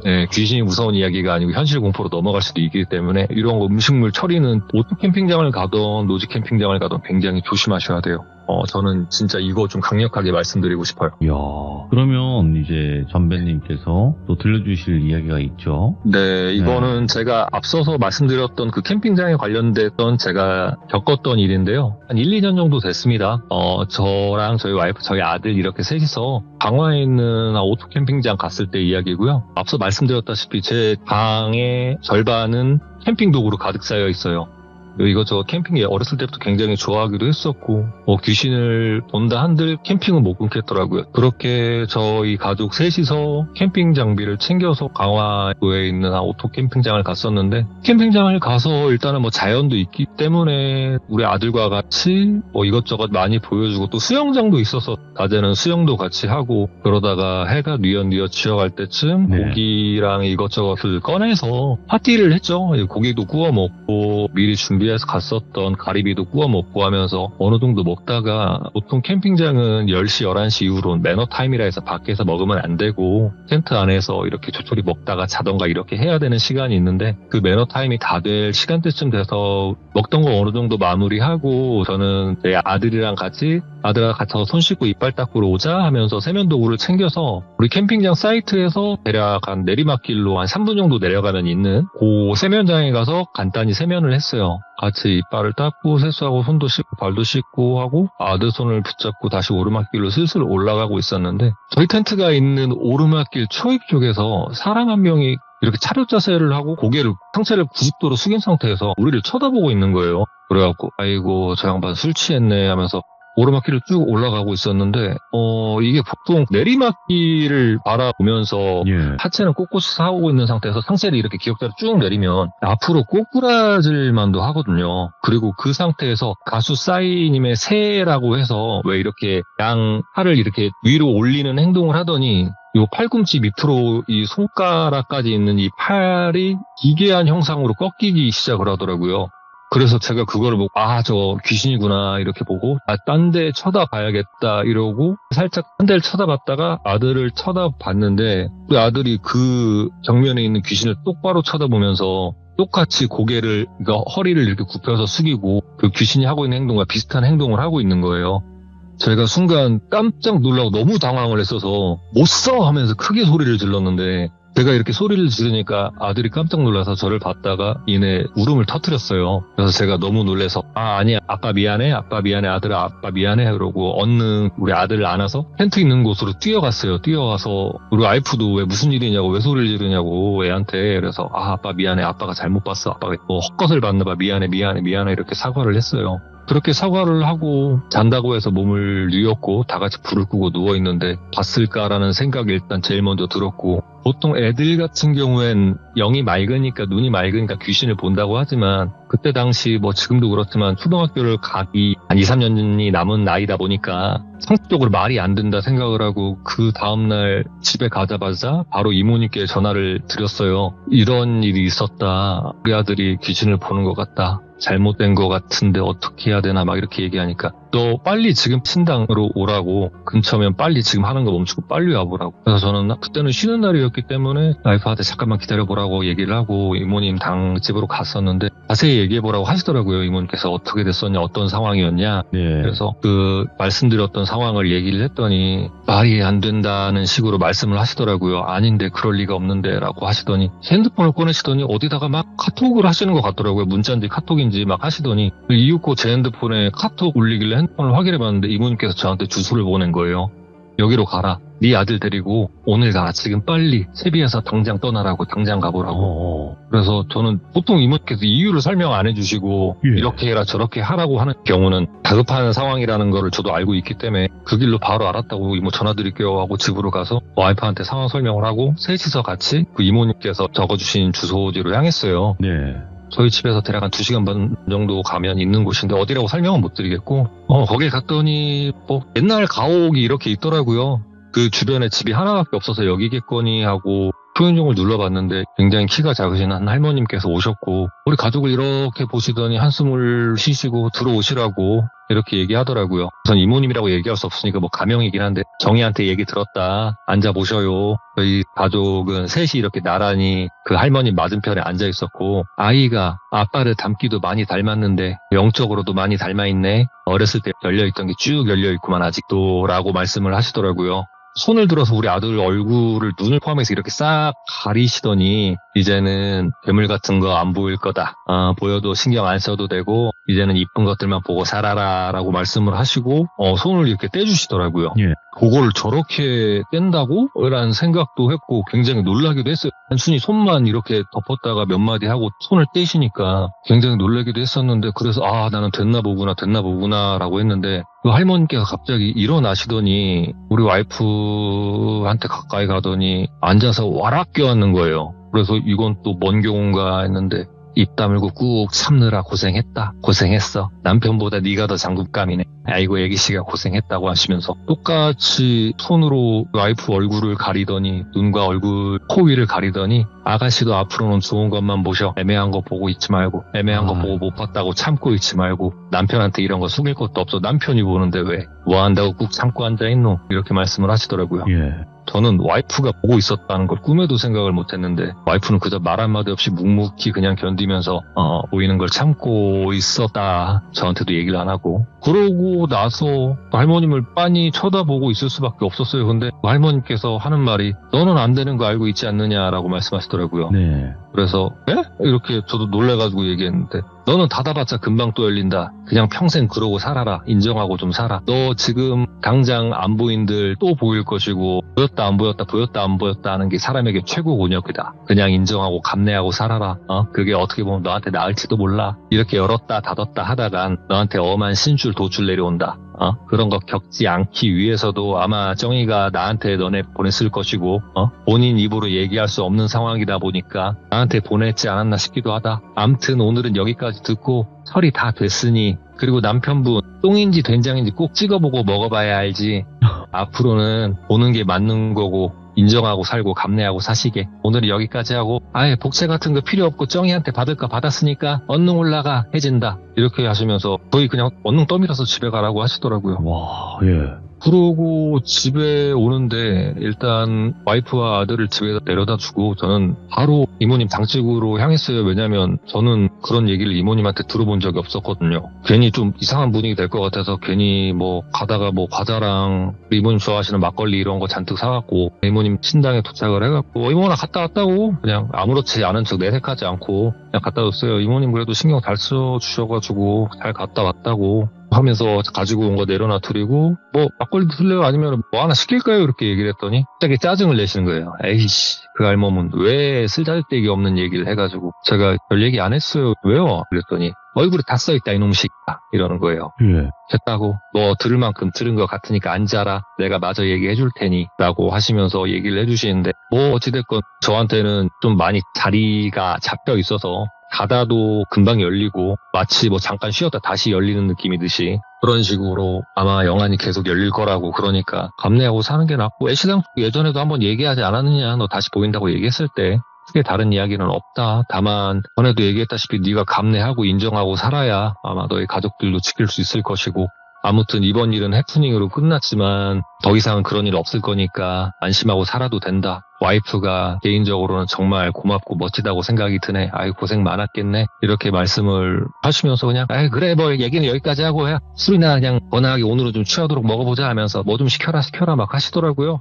네, 귀신이 무서운 이야기가 아니고 현실 공포로 넘어갈 수도 있기 때문에 이런 거 음식물 처리는 오토 캠핑장을 가던 노지 캠핑장을 가던 굉장히 조심하셔야 돼요. 저는 진짜 이거 좀 강력하게 말씀드리고 싶어요. 이야, 그러면 이제 전배님께서 또 들려주실 이야기가 있죠? 네, 이거는 제가 앞서서 말씀드렸던 그 캠핑장에 관련됐던 제가 겪었던 일인데요. 한 1, 2년 정도 됐습니다. 저랑 저희 와이프, 저희 아들 이렇게 셋이서 강화에 있는 오토 캠핑장 갔을 때 이야기고요. 앞서 말씀드렸다시피 제 방의 절반은 캠핑 도구로 가득 쌓여 있어요. 이것저것 캠핑 어렸을 때부터 굉장히 좋아하기도 했었고 귀신을 본다 한들 캠핑은 못 끊겠더라고요. 그렇게 저희 가족 셋이서 캠핑 장비를 챙겨서 강화도에 있는 오토 캠핑장을 갔었는데 캠핑장을 가서 일단은 뭐 자연도 있기 때문에 우리 아들과 같이 뭐 이것저것 많이 보여주고 또 수영장도 있어서 낮에는 수영도 같이 하고 그러다가 해가 뉘엿뉘엿 지어갈 때쯤 네. 고기랑 이것저것을 꺼내서 파티를 했죠. 고기도 구워 먹고 미리 준비해서 갔었던 가리비도 구워 먹고 하면서 어느 정도 먹다가 보통 캠핑장은 10시, 11시 이후로는 매너 타임이라 해서 밖에서 먹으면 안 되고 텐트 안에서 이렇게 조촐히 먹다가 자던가 이렇게 해야 되는 시간이 있는데 그 매너 타임이 다 될 시간대쯤 돼서 먹던 거 어느 정도 마무리하고 저는 제 아들이랑 같이 아들과 같이 손 씻고 이빨 닦으러 오자 하면서 세면도구를 챙겨서 우리 캠핑장 사이트에서 대략 한 내리막길로 한 3분 정도 내려가면 있는 그 세면장에 가서 간단히 세면을 했어요. 같이 이빨을 닦고 세수하고 손도 씻고 발도 씻고 하고 아들 손을 붙잡고 다시 오르막길로 슬슬 올라가고 있었는데 저희 텐트가 있는 오르막길 초입 쪽에서 사람 한 명이 이렇게 차렷 자세를 하고 고개를 상체를 90도로 숙인 상태에서 우리를 쳐다보고 있는 거예요. 그래갖고 아이고 저 양반 술 취했네 하면서 오르막길을 쭉 올라가고 있었는데 이게 보통 내리막길을 바라보면서 예. 하체는 꼿꼿이 사오고 있는 상태에서 상체를 이렇게 기역자로 쭉 내리면 앞으로 꼬꾸라질 만도 하거든요. 그리고 그 상태에서 가수 싸이님의 새라고 해서 왜 이렇게 양 팔을 이렇게 위로 올리는 행동을 하더니 이 팔꿈치 밑으로 이 손가락까지 있는 이 팔이 기괴한 형상으로 꺾이기 시작을 하더라고요. 그래서 제가 그거를 보고 저 귀신이구나 이렇게 보고 딴 데 쳐다봐야겠다 이러고 살짝 한 대를 쳐다봤다가 아들을 쳐다봤는데 우리 아들이 그 정면에 있는 귀신을 똑바로 쳐다보면서 똑같이 고개를 그러니까 허리를 이렇게 굽혀서 숙이고 그 귀신이 하고 있는 행동과 비슷한 행동을 하고 있는 거예요. 제가 순간 깜짝 놀라고 너무 당황을 했어서 못 써 하면서 크게 소리를 질렀는데 제가 이렇게 소리를 지르니까 아들이 깜짝 놀라서 저를 봤다가 이내 울음을 터뜨렸어요. 그래서 제가 너무 놀라서 아니야 아빠 미안해 아들아 아빠 미안해 그러고 얼른 우리 아들을 안아서 텐트 있는 곳으로 뛰어갔어요. 뛰어가서 우리 와이프도 왜 무슨 일이냐고 왜 소리를 지르냐고 애한테 그래서 아빠 미안해 아빠가 잘못 봤어 아빠가 뭐 헛것을 봤나 봐 미안해 이렇게 사과를 했어요. 그렇게 사과를 하고 잔다고 해서 몸을 뉘었고 다 같이 불을 끄고 누워있는데 봤을까라는 생각이 일단 제일 먼저 들었고 보통 애들 같은 경우엔 영이 맑으니까 눈이 맑으니까 귀신을 본다고 하지만 그때 당시 뭐 지금도 그렇지만 초등학교를 가기 한 2, 3년이 남은 나이다 보니까 상식적으로 말이 안 된다 생각을 하고 그 다음날 집에 가자마자 바로 이모님께 전화를 드렸어요. 이런 일이 있었다. 우리 아들이 귀신을 보는 것 같다. 잘못된 것 같은데 어떻게 해야 되나 막 이렇게 얘기하니까 너 빨리 지금 신당으로 오라고 근처면 빨리 지금 하는 거 멈추고 빨리 와보라고. 그래서 저는 그때는 쉬는 날이었기 때문에 와이프한테 잠깐만 기다려보라고 얘기를 하고 이모님 당 집으로 갔었는데 자세히 얘기해보라고 하시더라고요. 이모님께서 어떻게 됐었냐 어떤 상황이었냐. 예. 그래서 그 말씀드렸던 상황을 얘기를 했더니 말이 안 된다는 식으로 말씀을 하시더라고요. 아닌데 그럴 리가 없는데 라고 하시더니 핸드폰을 꺼내시더니 어디다가 막 카톡을 하시는 것 같더라고요. 문자인지 카톡인지 막 하시더니 이윽고 제 핸드폰에 카톡 울리길래 핸드폰을 확인해봤는데 이모님께서 저한테 주소를 보낸 거예요. 여기로 가라. 네 아들 데리고 오늘 가. 지금 빨리 세비에서 당장 떠나라고 당장 가보라고. 그래서 저는 보통 이모님께서 이유를 설명 안 해주시고 예. 이렇게 해라 저렇게 하라고 하는 경우는 다급한 상황이라는 거를 저도 알고 있기 때문에 그 길로 바로 알았다고 이모 전화드릴게요 하고 집으로 가서 와이프한테 상황 설명을 하고 셋이서 같이 그 이모님께서 적어주신 주소지로 향했어요. 네. 저희 집에서 대략 한 2시간 반 정도 가면 있는 곳인데 어디라고 설명은 못 드리겠고 거기에 갔더니 뭐 옛날 가옥이 이렇게 있더라고요. 그 주변에 집이 하나밖에 없어서 여기겠거니 하고 초인종을 눌러봤는데 굉장히 키가 작으신 한 할머님께서 오셨고 우리 가족을 이렇게 보시더니 한숨을 쉬시고 들어오시라고 이렇게 얘기하더라고요. 우선 이모님이라고 얘기할 수 없으니까 뭐 가명이긴 한데 정희한테 얘기 들었다. 앉아보셔요. 저희 가족은 셋이 이렇게 나란히 그 할머니 맞은편에 앉아 있었고 아이가 아빠를 닮기도 많이 닮았는데 영적으로도 많이 닮아있네. 어렸을 때 열려있던 게 쭉 열려있구만 아직도 라고 말씀을 하시더라고요. 손을 들어서 우리 아들 얼굴을 눈을 포함해서 이렇게 싹 가리시더니 이제는 괴물 같은 거 안 보일 거다. 보여도 신경 안 써도 되고 이제는 이쁜 것들만 보고 살아라 라고 말씀을 하시고 손을 이렇게 떼주시더라고요. 예. 그걸 저렇게 뗀다고? 라는 생각도 했고 굉장히 놀라기도 했어요. 단순히 손만 이렇게 덮었다가 몇 마디 하고 손을 떼시니까 굉장히 놀라기도 했었는데 그래서 나는 됐나 보구나 라고 했는데 그 할머니께서 갑자기 일어나시더니 우리 와이프한테 가까이 가더니 앉아서 와락 껴안는 거예요. 그래서 이건 또 뭔 경우인가 했는데 입 다물고 꾹 참느라 고생했어. 남편보다 네가 더 장군감이네. 아이고 애기씨가 고생했다고 하시면서 똑같이 손으로 와이프 얼굴을 가리더니 눈과 얼굴 코 위를 가리더니 아가씨도 앞으로는 좋은 것만 보셔. 애매한 거 보고 있지 말고 애매한 거 보고 못 봤다고 참고 있지 말고 남편한테 이런 거 속일 것도 없어. 남편이 보는데 왜 뭐 한다고 꾹 참고 앉아있노? 이렇게 말씀을 하시더라고요. 예. 저는 와이프가 보고 있었다는 걸 꿈에도 생각을 못했는데 와이프는 그저 말 한마디 없이 묵묵히 그냥 견디면서 보이는 걸 참고 있었다. 저한테도 얘기를 안 하고 그러고 나서 할머님을 빤히 쳐다보고 있을 수밖에 없었어요. 근데 할머님께서 하는 말이 너는 안 되는 거 알고 있지 않느냐라고 말씀하시더라고요. 네. 그래서 이렇게 저도 놀래가지고 얘기했는데 너는 닫아봤자 금방 또 열린다. 그냥 평생 그러고 살아라. 인정하고 좀 살아. 너 지금 당장 안 보인들 또 보일 것이고 보였다 안 보였다 보였다 안 보였다 하는 게 사람에게 최고 곤욕이다. 그냥 인정하고 감내하고 살아라. 그게 어떻게 보면 너한테 나을지도 몰라. 이렇게 열었다 닫았다 하다간 너한테 엄한 신줄 도출 내려온다. 그런 거 겪지 않기 위해서도 아마 정의가 나한테 너네 보냈을 것이고 본인 입으로 얘기할 수 없는 상황이다 보니까 나한테 보냈지 않았나 싶기도 하다. 암튼 오늘은 여기까지 듣고 설이 다 됐으니 그리고 남편분 똥인지 된장인지 꼭 찍어보고 먹어봐야 알지. 앞으로는 보는 게 맞는 거고 인정하고 살고 감내하고 사시게. 오늘은 여기까지 하고 아예 복채 같은 거 필요 없고 정희한테 받을 거 받았으니까 얼른 올라가 해진다. 이렇게 하시면서 거의 그냥 얼른 떠밀어서 집에 가라고 하시더라고요. 와, 예. 그러고 집에 오는데 일단 와이프와 아들을 집에다 내려다 주고 저는 바로 이모님 당직으로 향했어요. 왜냐면 저는 그런 얘기를 이모님한테 들어본 적이 없었거든요. 괜히 좀 이상한 분위기 될 것 같아서 괜히 가다가 과자랑 이모님 좋아하시는 막걸리 이런 거 잔뜩 사갖고 이모님 신당에 도착을 해갖고 이모 나 갔다 왔다고 그냥 아무렇지 않은 척 내색하지 않고 그냥 갖다 줬어요. 이모님 그래도 신경 잘 써주셔가지고 잘 갔다 왔다고 하면서 가지고 온 거 내려놔 드리고 막걸리 드실래요? 아니면 뭐 하나 시킬까요? 이렇게 얘기를 했더니 갑자기 짜증을 내시는 거예요. 에이씨 그 할멈은 왜 쓸데기 없는 얘기를 해가지고 제가 별 얘기 안 했어요. 왜요? 그랬더니 얼굴에 다 써있다 이놈 새끼야 이러는 거예요. 예. 됐다고 너 들을 만큼 들은 것 같으니까 앉아라 내가 마저 얘기해 줄 테니 라고 하시면서 얘기를 해주시는데 어찌됐건 저한테는 좀 많이 자리가 잡혀 있어서 닫아도 금방 열리고 마치 잠깐 쉬었다 다시 열리는 느낌이듯이 그런 식으로 아마 영안이 계속 열릴 거라고 그러니까 감내하고 사는 게 낫고 애시당 예전에도 한번 얘기하지 않았느냐 너 다시 보인다고 얘기했을 때 크게 다른 이야기는 없다. 다만 전에도 얘기했다시피 네가 감내하고 인정하고 살아야 아마 너희 가족들도 지킬 수 있을 것이고 아무튼 이번 일은 해프닝으로 끝났지만 더 이상은 그런 일 없을 거니까 안심하고 살아도 된다. 와이프가 개인적으로는 정말 고맙고 멋지다고 생각이 드네. 아이 고생 많았겠네. 이렇게 말씀을 하시면서 그냥 그래 얘기는 여기까지 하고 술이나 그냥 번화하게 오늘은 좀 취하도록 먹어보자 하면서 뭐 좀 시켜라 막 하시더라고요.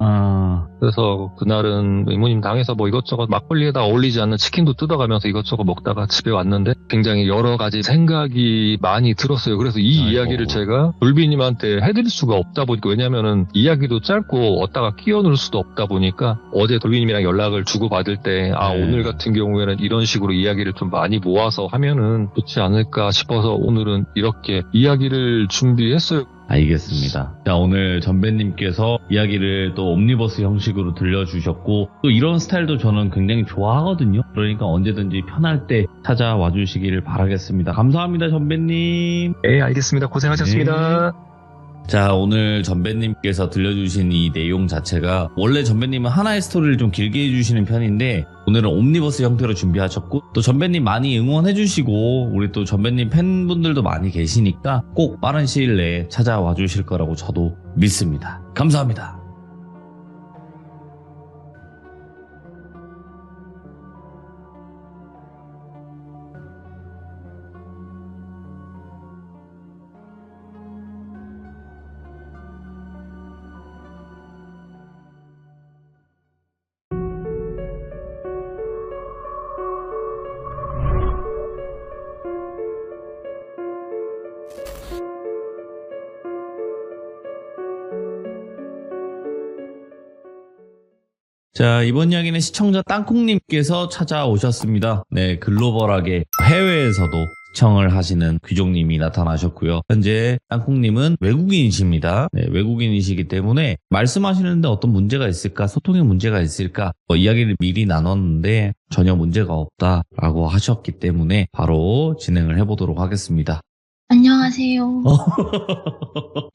그래서 그날은 이모님 당에서 이것저것 막걸리에다 어울리지 않는 치킨도 뜯어가면서 이것저것 먹다가 집에 왔는데 굉장히 여러 가지 생각이 많이 들었어요. 그래서 이 이야기를 제가 돌비님한테 해드릴 수가 없다 보니까 왜냐면은 이야기도 짧고 어디다가 끼워 넣을 수도 없다 보니까 어제 돌비님이랑 연락을 주고받을 때 오늘 같은 경우에는 이런 식으로 이야기를 좀 많이 모아서 하면은 좋지 않을까 싶어서 오늘은 이렇게 이야기를 준비했어요. 알겠습니다. 자, 오늘 전배님께서 이야기를 또 옴니버스 형식으로 들려주셨고 또 이런 스타일도 저는 굉장히 좋아하거든요. 그러니까 언제든지 편할 때 찾아와 주시기를 바라겠습니다. 감사합니다, 전배님. 네, 알겠습니다. 고생하셨습니다. 자, 오늘 전배님께서 들려주신 이 내용 자체가 원래 전배님은 하나의 스토리를 좀 길게 해주시는 편인데 오늘은 옴니버스 형태로 준비하셨고 또 전배님 많이 응원해주시고 우리 또 전배님 팬분들도 많이 계시니까 꼭 빠른 시일 내에 찾아와 주실 거라고 저도 믿습니다. 감사합니다. 자, 이번 이야기는 시청자 땅콩님께서 찾아오셨습니다. 네, 글로벌하게 해외에서도 시청을 하시는 귀족님이 나타나셨고요. 현재 땅콩님은 외국인이십니다. 네, 외국인이시기 때문에 말씀하시는데 어떤 문제가 있을까, 소통에 문제가 있을까 이야기를 미리 나눴는데 전혀 문제가 없다라고 하셨기 때문에 바로 진행을 해보도록 하겠습니다. 안녕하세요.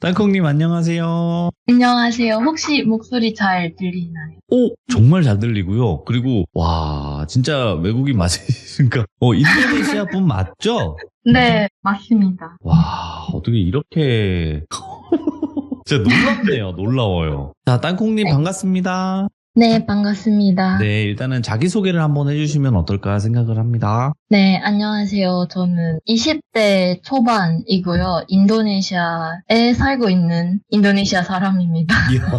땅콩님 안녕하세요. 안녕하세요. 혹시 목소리 잘 들리나요? 오, 정말 잘 들리고요. 그리고 와, 진짜 외국인 맞으니까 인도네시아 분 맞죠? 네, 맞습니다. 와, 어떻게 이렇게 진짜 놀랍네요. 놀라워요. 자, 땅콩님 반갑습니다. 네, 반갑습니다. 네, 일단은 자기소개를 한번 해주시면 어떨까 생각을 합니다. 네, 안녕하세요. 저는 20대 초반이고요. 인도네시아에 살고 있는 인도네시아 사람입니다. 이야.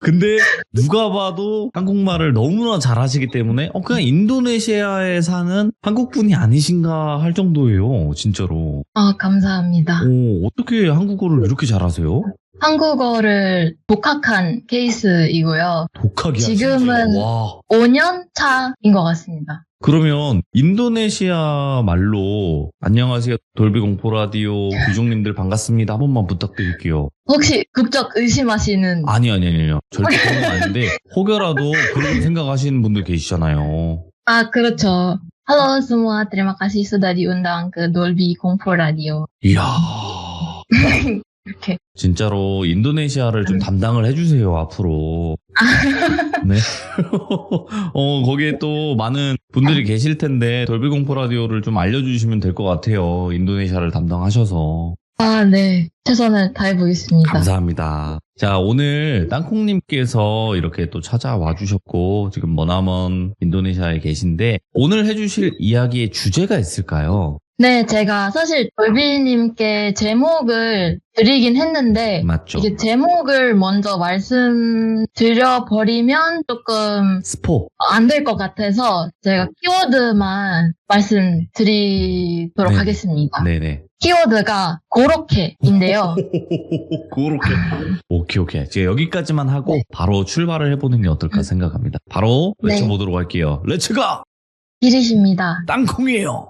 근데 누가 봐도 한국말을 너무나 잘하시기 때문에 그냥 인도네시아에 사는 한국분이 아니신가 할 정도예요. 진짜로. 아, 감사합니다. 어떻게 한국어를 이렇게 잘하세요? 한국어를 독학한 케이스이고요. 독학이야. 지금은 진짜. 와. 5년 차인 것 같습니다. 그러면 인도네시아 말로 안녕하세요 돌비 공포 라디오 귀족님들 반갑습니다 한 번만 부탁드릴게요. 혹시 국적 의심하시는? 아니요 절대 그런 건 아닌데 혹여라도 그런 생각하시는 분들 계시잖아요. 아, 그렇죠. Halo semua, terima kasih sudah diundang ke Dolby Comfort Radio. 이야. 이렇게. 진짜로 인도네시아를 좀 담당을 해주세요 앞으로. 네. 거기에 또 많은 분들이 계실 텐데 돌비 공포 라디오를 좀 알려주시면 될 것 같아요. 인도네시아를 담당하셔서. 아, 네. 최선을 다해보겠습니다. 감사합니다. 자, 오늘 땅콩님께서 이렇게 또 찾아와 주셨고 지금 머나먼 인도네시아에 계신데 오늘 해주실 이야기의 주제가 있을까요? 네, 제가 사실 돌비님께 제목을 드리긴 했는데 맞죠? 이게 제목을 먼저 말씀드려버리면 조금 스포. 안 될 것 같아서 제가 키워드만 말씀드리도록 네. 하겠습니다. 네네. 키워드가 고로케인데요. 그렇게. 오케이. 제가 여기까지만 하고 네. 바로 출발을 해보는 게 어떨까 생각합니다. 바로 네. 외쳐보도록 할게요. 렛츠가! 이리십니다. 땅콩이에요.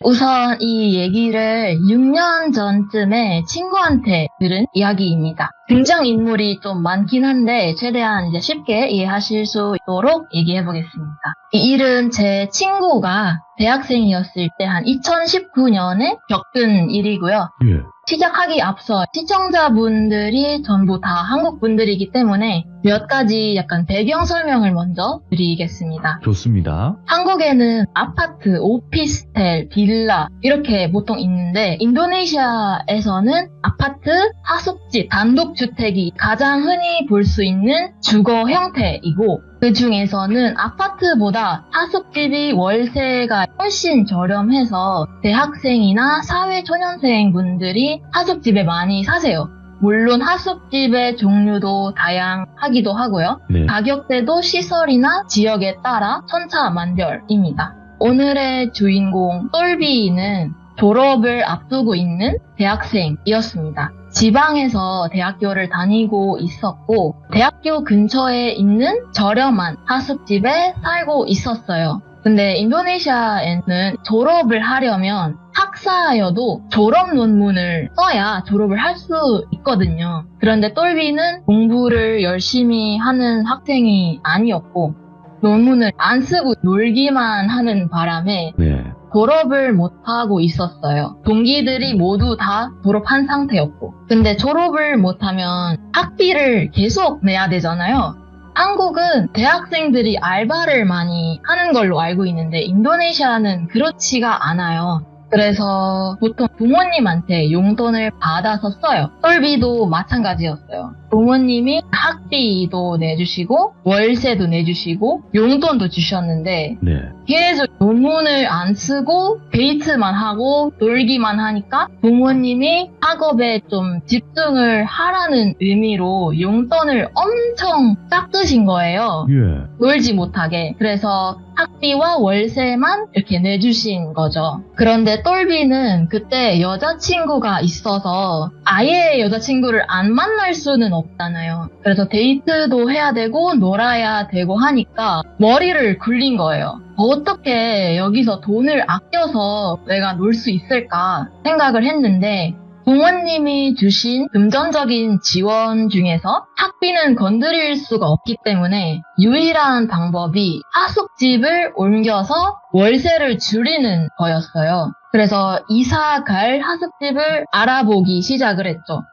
우선 이 얘기를 6년 전쯤에 친구한테 들은 이야기입니다. 등장인물이 좀 많긴 한데 최대한 이제 쉽게 이해하실 수 있도록 얘기해보겠습니다. 이 일은 제 친구가 대학생이었을 때 한 2019년에 겪은 일이고요. 예. 시작하기 앞서 시청자분들이 전부 다 한국 분들이기 때문에 몇 가지 약간 배경 설명을 먼저 드리겠습니다. 좋습니다. 한국에는 아파트, 오피스텔, 빌라 이렇게 보통 있는데 인도네시아에서는 아파트, 하숙집, 단독주택이 가장 흔히 볼 수 있는 주거 형태이고 그 중에서는 아파트보다 하숙집이 월세가 훨씬 저렴해서 대학생이나 사회초년생 분들이 하숙집에 많이 사세요. 물론 하숙집의 종류도 다양하기도 하고요. 네. 가격대도 시설이나 지역에 따라 천차만별입니다. 오늘의 주인공 솔비는 졸업을 앞두고 있는 대학생이었습니다. 지방에서 대학교를 다니고 있었고 대학교 근처에 있는 저렴한 하숙집에 살고 있었어요. 근데 인도네시아에는 졸업을 하려면 학사여도 졸업 논문을 써야 졸업을 할 수 있거든요. 그런데 똘비는 공부를 열심히 하는 학생이 아니었고 논문을 안 쓰고 놀기만 하는 바람에 네. 졸업을 못하고 있었어요. 동기들이 모두 다 졸업한 상태였고. 근데 졸업을 못하면 학비를 계속 내야 되잖아요. 한국은 대학생들이 알바를 많이 하는 걸로 알고 있는데 인도네시아는 그렇지가 않아요. 그래서 보통 부모님한테 용돈을 받아서 써요. 똘비도 마찬가지였어요. 부모님이 학비도 내주시고 월세도 내주시고 용돈도 주셨는데 네. 계속 논문을 안 쓰고 데이트만 하고 놀기만 하니까 부모님이 학업에 좀 집중을 하라는 의미로 용돈을 엄청 깎으신 거예요. 예. 놀지 못하게. 그래서 학비와 월세만 이렇게 내주신 거죠. 그런데 똘비는 그때 여자친구가 있어서 아예 여자친구를 안 만날 수는 없잖아요. 그래서 데이트도 해야 되고 놀아야 되고 하니까 머리를 굴린 거예요. 어떻게 여기서 돈을 아껴서 내가 놀 수 있을까 생각을 했는데 부모님이 주신 금전적인 지원 중에서 학비는 건드릴 수가 없기 때문에 유일한 방법이 하숙집을 옮겨서 월세를 줄이는 거였어요. 그래서 이사 갈 하숙집을 알아보기 시작을 했죠.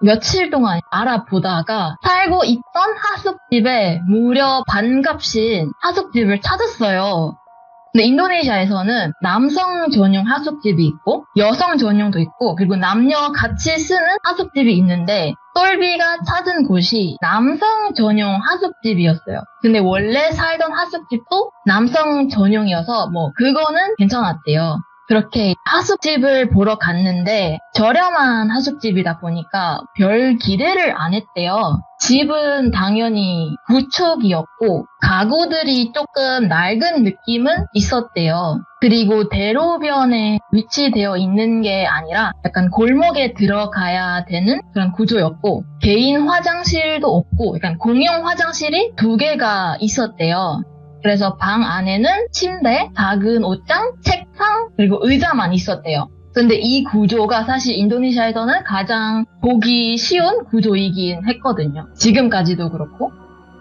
며칠 동안 알아보다가 살고 있던 하숙집에 무려 반값인 하숙집을 찾았어요. 근데 인도네시아에서는 남성 전용 하숙집이 있고 여성 전용도 있고 그리고 남녀 같이 쓰는 하숙집이 있는데 똘비가 찾은 곳이 남성 전용 하숙집이었어요. 근데 원래 살던 하숙집도 남성 전용이어서 뭐 그거는 괜찮았대요. 그렇게 하숙집을 보러 갔는데 저렴한 하숙집이다 보니까 별 기대를 안 했대요. 집은 당연히 구축이었고 가구들이 조금 낡은 느낌은 있었대요. 그리고 대로변에 위치되어 있는 게 아니라 약간 골목에 들어가야 되는 그런 구조였고 개인 화장실도 없고 약간 공용 화장실이 2개가 있었대요. 그래서 방 안에는 침대, 작은 옷장, 책상, 그리고 의자만 있었대요. 근데 이 구조가 사실 인도네시아에서는 가장 보기 쉬운 구조이긴 했거든요. 지금까지도 그렇고.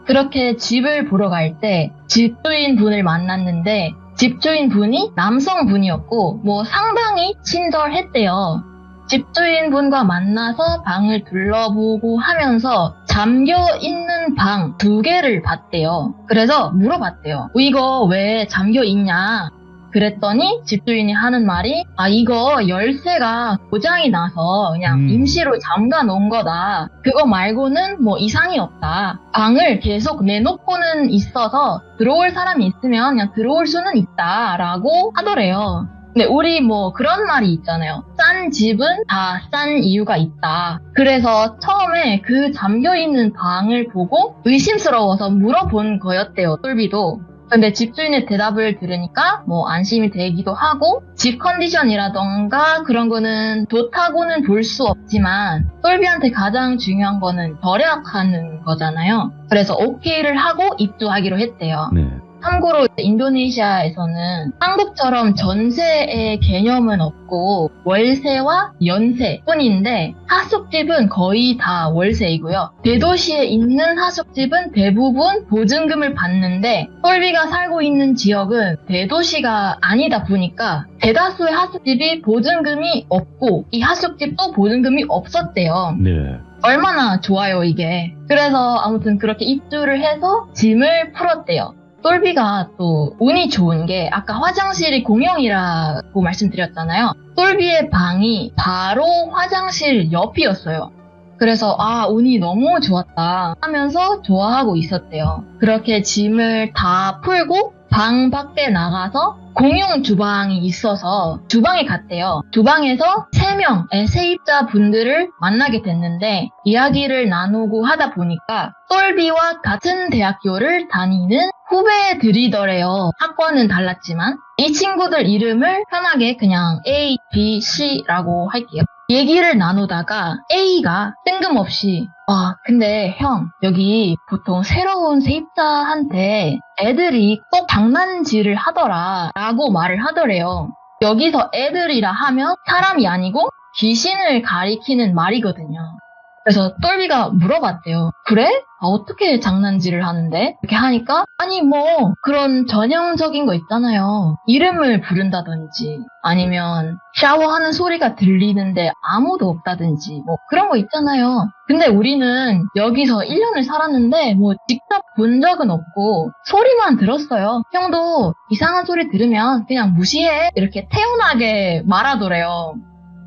그렇게 집을 보러 갈 때 집주인 분을 만났는데 집주인 분이 남성분이었고 뭐 상당히 친절했대요. 집주인 분과 만나서 방을 둘러보고 하면서 잠겨있는 방 2개를 봤대요. 그래서 물어봤대요. 이거 왜 잠겨있냐? 그랬더니 집주인이 하는 말이 이거 열쇠가 고장이 나서 그냥 임시로 잠가 놓은 거다. 그거 말고는 뭐 이상이 없다. 방을 계속 내놓고는 있어서 들어올 사람이 있으면 그냥 들어올 수는 있다 라고 하더래요. 근데 우리 뭐 그런 말이 있잖아요. 싼 집은 다 싼 이유가 있다. 그래서 처음에 그 잠겨있는 방을 보고 의심스러워서 물어본 거였대요, 똘비도. 근데 집주인의 대답을 들으니까 뭐 안심이 되기도 하고 집 컨디션이라던가 그런 거는 좋다고는 볼 수 없지만 똘비한테 가장 중요한 거는 절약하는 거잖아요. 그래서 오케이를 하고 입주하기로 했대요. 네. 참고로 인도네시아에서는 한국처럼 전세의 개념은 없고 월세와 연세 뿐인데 하숙집은 거의 다 월세이고요. 대도시에 있는 하숙집은 대부분 보증금을 받는데 똘비가 살고 있는 지역은 대도시가 아니다 보니까 대다수의 하숙집이 보증금이 없고 이 하숙집도 보증금이 없었대요. 네. 얼마나 좋아요 이게. 그래서 아무튼 그렇게 입주를 해서 짐을 풀었대요. 똘비가 또 운이 좋은 게 아까 화장실이 공용이라고 말씀드렸잖아요. 똘비의 방이 바로 화장실 옆이었어요. 그래서 운이 너무 좋았다 하면서 좋아하고 있었대요. 그렇게 짐을 다 풀고 방 밖에 나가서 공용 주방이 있어서 주방에 갔대요. 주방에서 3명의 세입자 분들을 만나게 됐는데 이야기를 나누고 하다 보니까 똘비와 같은 대학교를 다니는 후배들이더래요. 학과는 달랐지만 이 친구들 이름을 편하게 그냥 A, B, C라고 할게요. 얘기를 나누다가 A가 뜬금없이 근데 형 여기 보통 새로운 세입자한테 애들이 꼭 장난질을 하더라 라고 말을 하더래요. 여기서 애들이라 하면 사람이 아니고 귀신을 가리키는 말이거든요. 그래서 똘비가 물어봤대요. 그래? 어떻게 장난질을 하는데? 이렇게 하니까 뭐 그런 전형적인 거 있잖아요. 이름을 부른다든지 아니면 샤워하는 소리가 들리는데 아무도 없다든지 뭐 그런 거 있잖아요. 근데 우리는 여기서 1년을 살았는데 뭐 직접 본 적은 없고 소리만 들었어요. 형도 이상한 소리 들으면 그냥 무시해 이렇게 태연하게 말하더래요.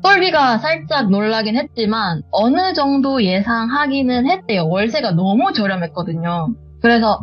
똘비가 살짝 놀라긴 했지만 어느 정도 예상하기는 했대요. 월세가 너무 저렴했거든요. 그래서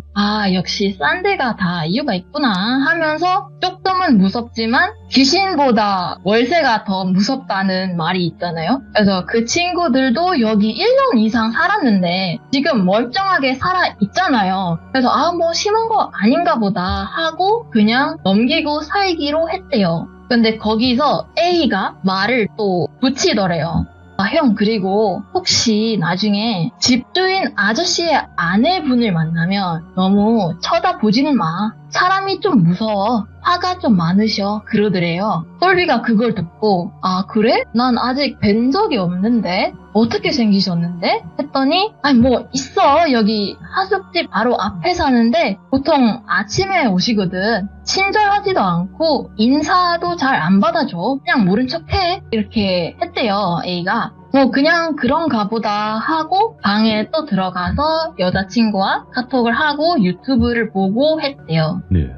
역시 싼 데가 다 이유가 있구나 하면서 조금은 무섭지만 귀신보다 월세가 더 무섭다는 말이 있잖아요. 그래서 그 친구들도 여기 1년 이상 살았는데 지금 멀쩡하게 살아 있잖아요. 그래서 뭐 심한 거 아닌가 보다 하고 그냥 넘기고 살기로 했대요. 근데 거기서 A가 말을 또 붙이더래요. 형, 그리고 혹시 나중에 집주인 아저씨의 아내분을 만나면 너무 쳐다보지는 마. 사람이 좀 무서워. 화가 좀 많으셔. 그러더래요. 똘비가 그걸 듣고 그래? 난 아직 뵌 적이 없는데? 어떻게 생기셨는데? 했더니 뭐 있어. 여기 하숙집 바로 앞에 사는데 보통 아침에 오시거든. 친절하지도 않고 인사도 잘 안 받아줘. 그냥 모른 척해. 이렇게 했대요. A가. 그냥 그런가 보다 하고 방에 또 들어가서 여자친구와 카톡을 하고 유튜브를 보고 했대요. 네.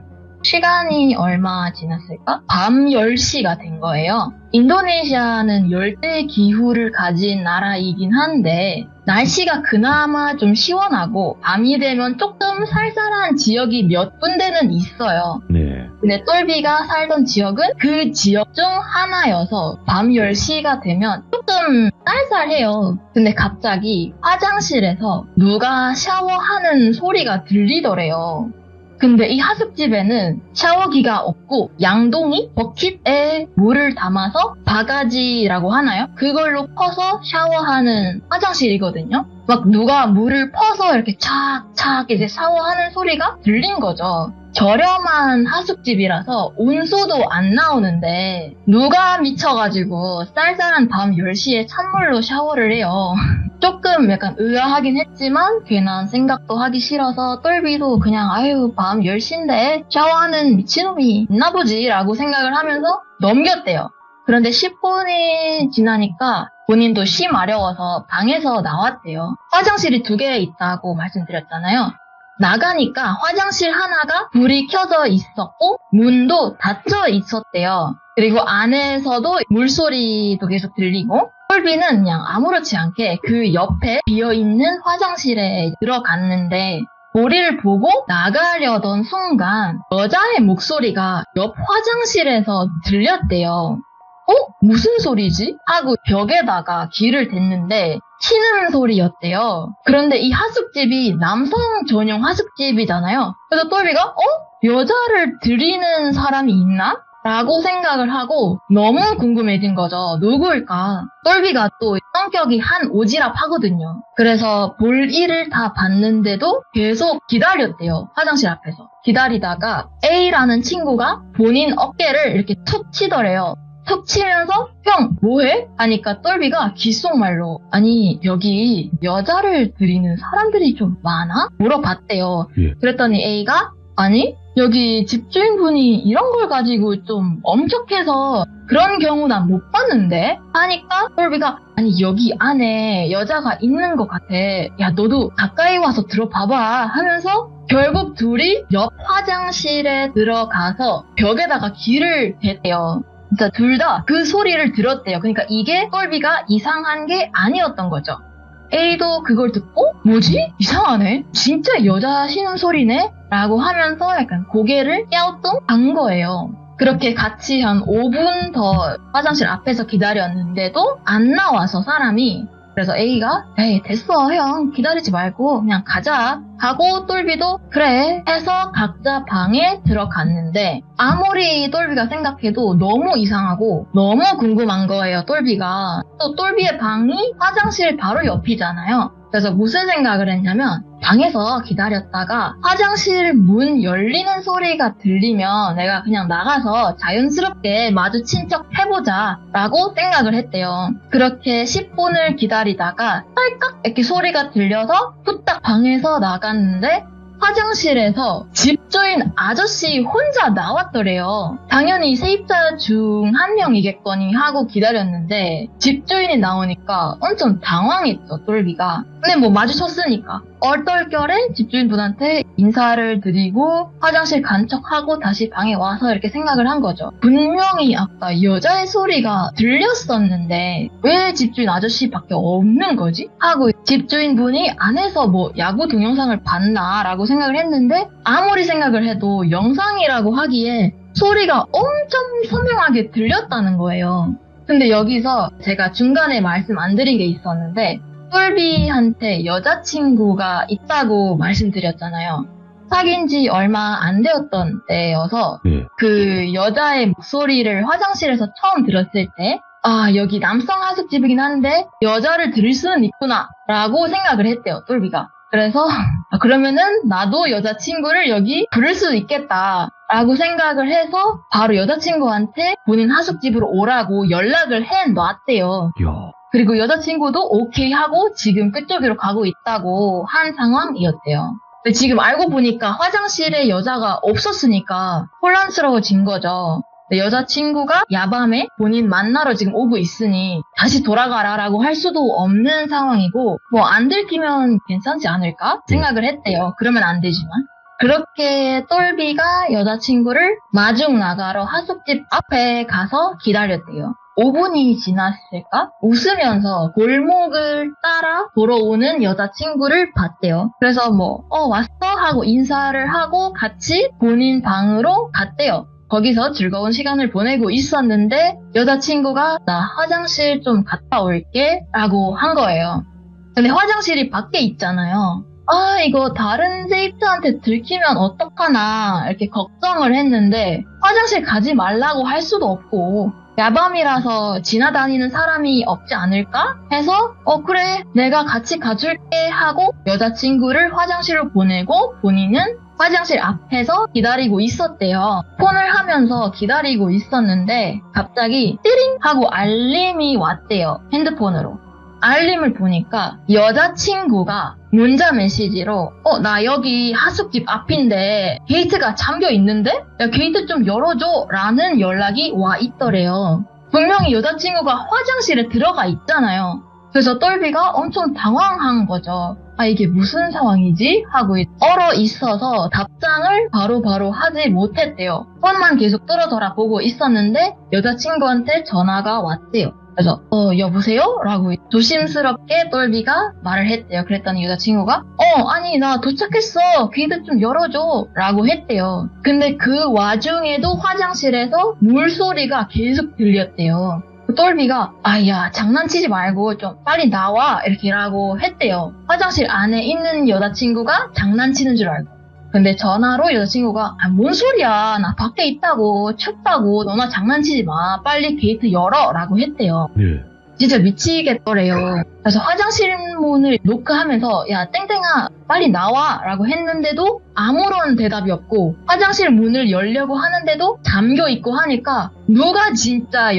시간이 얼마 지났을까? 밤 10시가 된 거예요. 인도네시아는 열대 기후를 가진 나라이긴 한데 날씨가 그나마 좀 시원하고 밤이 되면 조금 쌀쌀한 지역이 몇 군데는 있어요. 네. 근데 똘비가 살던 지역은 그 지역 중 하나여서 밤 10시가 되면 조금 쌀쌀해요. 근데 갑자기 화장실에서 누가 샤워하는 소리가 들리더래요. 근데 이 하숙집에는 샤워기가 없고 양동이 버킷에 물을 담아서 바가지라고 하나요? 그걸로 퍼서 샤워하는 화장실이거든요. 막 누가 물을 퍼서 이렇게 착착 이제 샤워하는 소리가 들린 거죠. 저렴한 하숙집이라서 온수도 안 나오는데 누가 미쳐가지고 쌀쌀한 밤 10시에 찬물로 샤워를 해요. 조금 약간 의아하긴 했지만 괜한 생각도 하기 싫어서 똘비도 그냥 밤 10시인데 샤워하는 미친놈이 있나 보지 라고 생각을 하면서 넘겼대요. 그런데 10분이 지나니까 본인도 씨 마려워서 방에서 나왔대요. 화장실이 2개 있다고 말씀드렸잖아요. 나가니까 화장실 하나가 불이 켜져 있었고 문도 닫혀 있었대요. 그리고 안에서도 물소리도 계속 들리고 똘비는 그냥 아무렇지 않게 그 옆에 비어있는 화장실에 들어갔는데 머리를 보고 나가려던 순간 여자의 목소리가 옆 화장실에서 들렸대요. 무슨 소리지? 하고 벽에다가 귀를 댔는데 치는 소리였대요. 그런데 이 하숙집이 남성 전용 하숙집이잖아요. 그래서 똘비가 여자를 들이는 사람이 있나? 라고 생각을 하고 너무 궁금해진 거죠. 누구일까? 똘비가 또 성격이 한 오지랖 하거든요. 그래서 볼 일을 다 봤는데도 계속 기다렸대요. 화장실 앞에서. 기다리다가 A라는 친구가 본인 어깨를 이렇게 툭 치더래요. 툭 치면서 형 뭐해? 하니까 똘비가 귓속말로 아니 여기 여자를 들이는 사람들이 좀 많아? 물어봤대요. 예. 그랬더니 A가 아니 여기 집주인분이 이런 걸 가지고 좀 엄격해서 그런 경우 난 못 봤는데? 하니까 똘비가 아니 여기 안에 여자가 있는 것 같아. 야 너도 가까이 와서 들어봐봐 하면서 결국 둘이 옆 화장실에 들어가서 벽에다가 귀를 댔대요. 진짜 둘 다 그 소리를 들었대요. 그러니까 이게 똘비가 이상한 게 아니었던 거죠. A도 그걸 듣고 뭐지? 이상하네? 진짜 여자 신음소리네? 라고 하면서 약간 고개를 갸우뚱한 거예요. 그렇게 같이 한 5분 더 화장실 앞에서 기다렸는데도 안 나와서 사람이 그래서 A가 에이 됐어 형 기다리지 말고 그냥 가자 하고 똘비도 그래 해서 각자 방에 들어갔는데 아무리 똘비가 생각해도 너무 이상하고 너무 궁금한 거예요. 똘비가 또 똘비의 방이 화장실 바로 옆이잖아요. 그래서 무슨 생각을 했냐면 방에서 기다렸다가 화장실 문 열리는 소리가 들리면 내가 그냥 나가서 자연스럽게 마주친 척 해보자 라고 생각을 했대요. 그렇게 10분을 기다리다가 딸깍 이렇게 소리가 들려서 후딱 방에서 나갔는데 화장실에서 집주인 아저씨 혼자 나왔더래요. 당연히 세입자 중 한 명이겠거니 하고 기다렸는데 집주인이 나오니까 엄청 당황했죠, 똘비가. 근데 뭐 마주쳤으니까 얼떨결에 집주인분한테 인사를 드리고 화장실 간 척하고 다시 방에 와서 이렇게 생각을 한 거죠. 분명히 아까 여자의 소리가 들렸었는데 왜 집주인 아저씨밖에 없는 거지? 하고 집주인분이 안에서 뭐 야구 동영상을 봤나 라고 생각을 했는데 아무리 생각을 해도 영상이라고 하기에 소리가 엄청 선명하게 들렸다는 거예요. 근데 여기서 제가 중간에 말씀 안 드린 게 있었는데 똘비한테 여자친구가 있다고 말씀드렸잖아요. 사귄 지 얼마 안 되었던 때여서 예. 그 여자의 목소리를 화장실에서 처음 들었을 때 아, 여기 남성 하숙집이긴 한데 여자를 들을 수는 있구나 라고 생각을 했대요, 똘비가. 그래서 그러면은 나도 여자친구를 여기 부를 수도 있겠다 라고 생각을 해서 바로 여자친구한테 본인 하숙집으로 오라고 연락을 해놨대요. 야. 그리고 여자친구도 오케이 하고 지금 그쪽으로 가고 있다고 한 상황이었대요. 근데 지금 알고 보니까 화장실에 여자가 없었으니까 혼란스러워진 거죠. 근데 여자친구가 야밤에 본인 만나러 지금 오고 있으니 다시 돌아가라라고 할 수도 없는 상황이고 뭐 안 들키면 괜찮지 않을까 생각을 했대요. 그러면 안 되지만. 그렇게 똘비가 여자친구를 마중 나가러 하숙집 앞에 가서 기다렸대요. 5분이 지났을까? 웃으면서 골목을 따라 돌아오는 여자친구를 봤대요. 그래서 왔어? 하고 인사를 하고 같이 본인 방으로 갔대요. 거기서 즐거운 시간을 보내고 있었는데 여자친구가 나 화장실 좀 갔다 올게 라고 한 거예요. 근데 화장실이 밖에 있잖아요. 아, 이거 다른 세입자한테 들키면 어떡하나 이렇게 걱정을 했는데 화장실 가지 말라고 할 수도 없고 야밤이라서 지나다니는 사람이 없지 않을까? 해서 그래 내가 같이 가줄게 하고 여자친구를 화장실로 보내고 본인은 화장실 앞에서 기다리고 있었대요. 폰을 하면서 기다리고 있었는데 갑자기 띠링 하고 알림이 왔대요. 핸드폰으로. 알림을 보니까 여자친구가 문자 메시지로 나 여기 하숙집 앞인데 게이트가 잠겨 있는데? 야, 게이트 좀 열어줘 라는 연락이 와 있더래요. 분명히 여자친구가 화장실에 들어가 있잖아요. 그래서 똘비가 엄청 당황한 거죠. 아, 이게 무슨 상황이지? 하고 얼어 있어서 답장을 바로바로 하지 못했대요. 폰만 계속 뚫어져라 보고 있었는데 여자친구한테 전화가 왔대요. 그래서 여보세요? 라고 조심스럽게 똘비가 말을 했대요. 그랬더니 여자친구가 아니 나 도착했어. 게이트 좀 열어줘 라고 했대요. 근데 그 와중에도 화장실에서 물소리가 계속 들렸대요. 똘비가 아야 장난치지 말고 좀 빨리 나와 이렇게라고 했대요. 화장실 안에 있는 여자친구가 장난치는 줄 알고. 근데 전화로 여자친구가 뭔 소리야 나 밖에 있다고 춥다고 너나 장난치지 마 빨리 게이트 열어 라고 했대요. 예. 진짜 미치겠더래요. 그래서 화장실 문을 노크하면서 야 땡땡아 빨리 나와 라고 했는데도 아무런 대답이 없고 화장실 문을 열려고 하는데도 잠겨있고 하니까 누가 진짜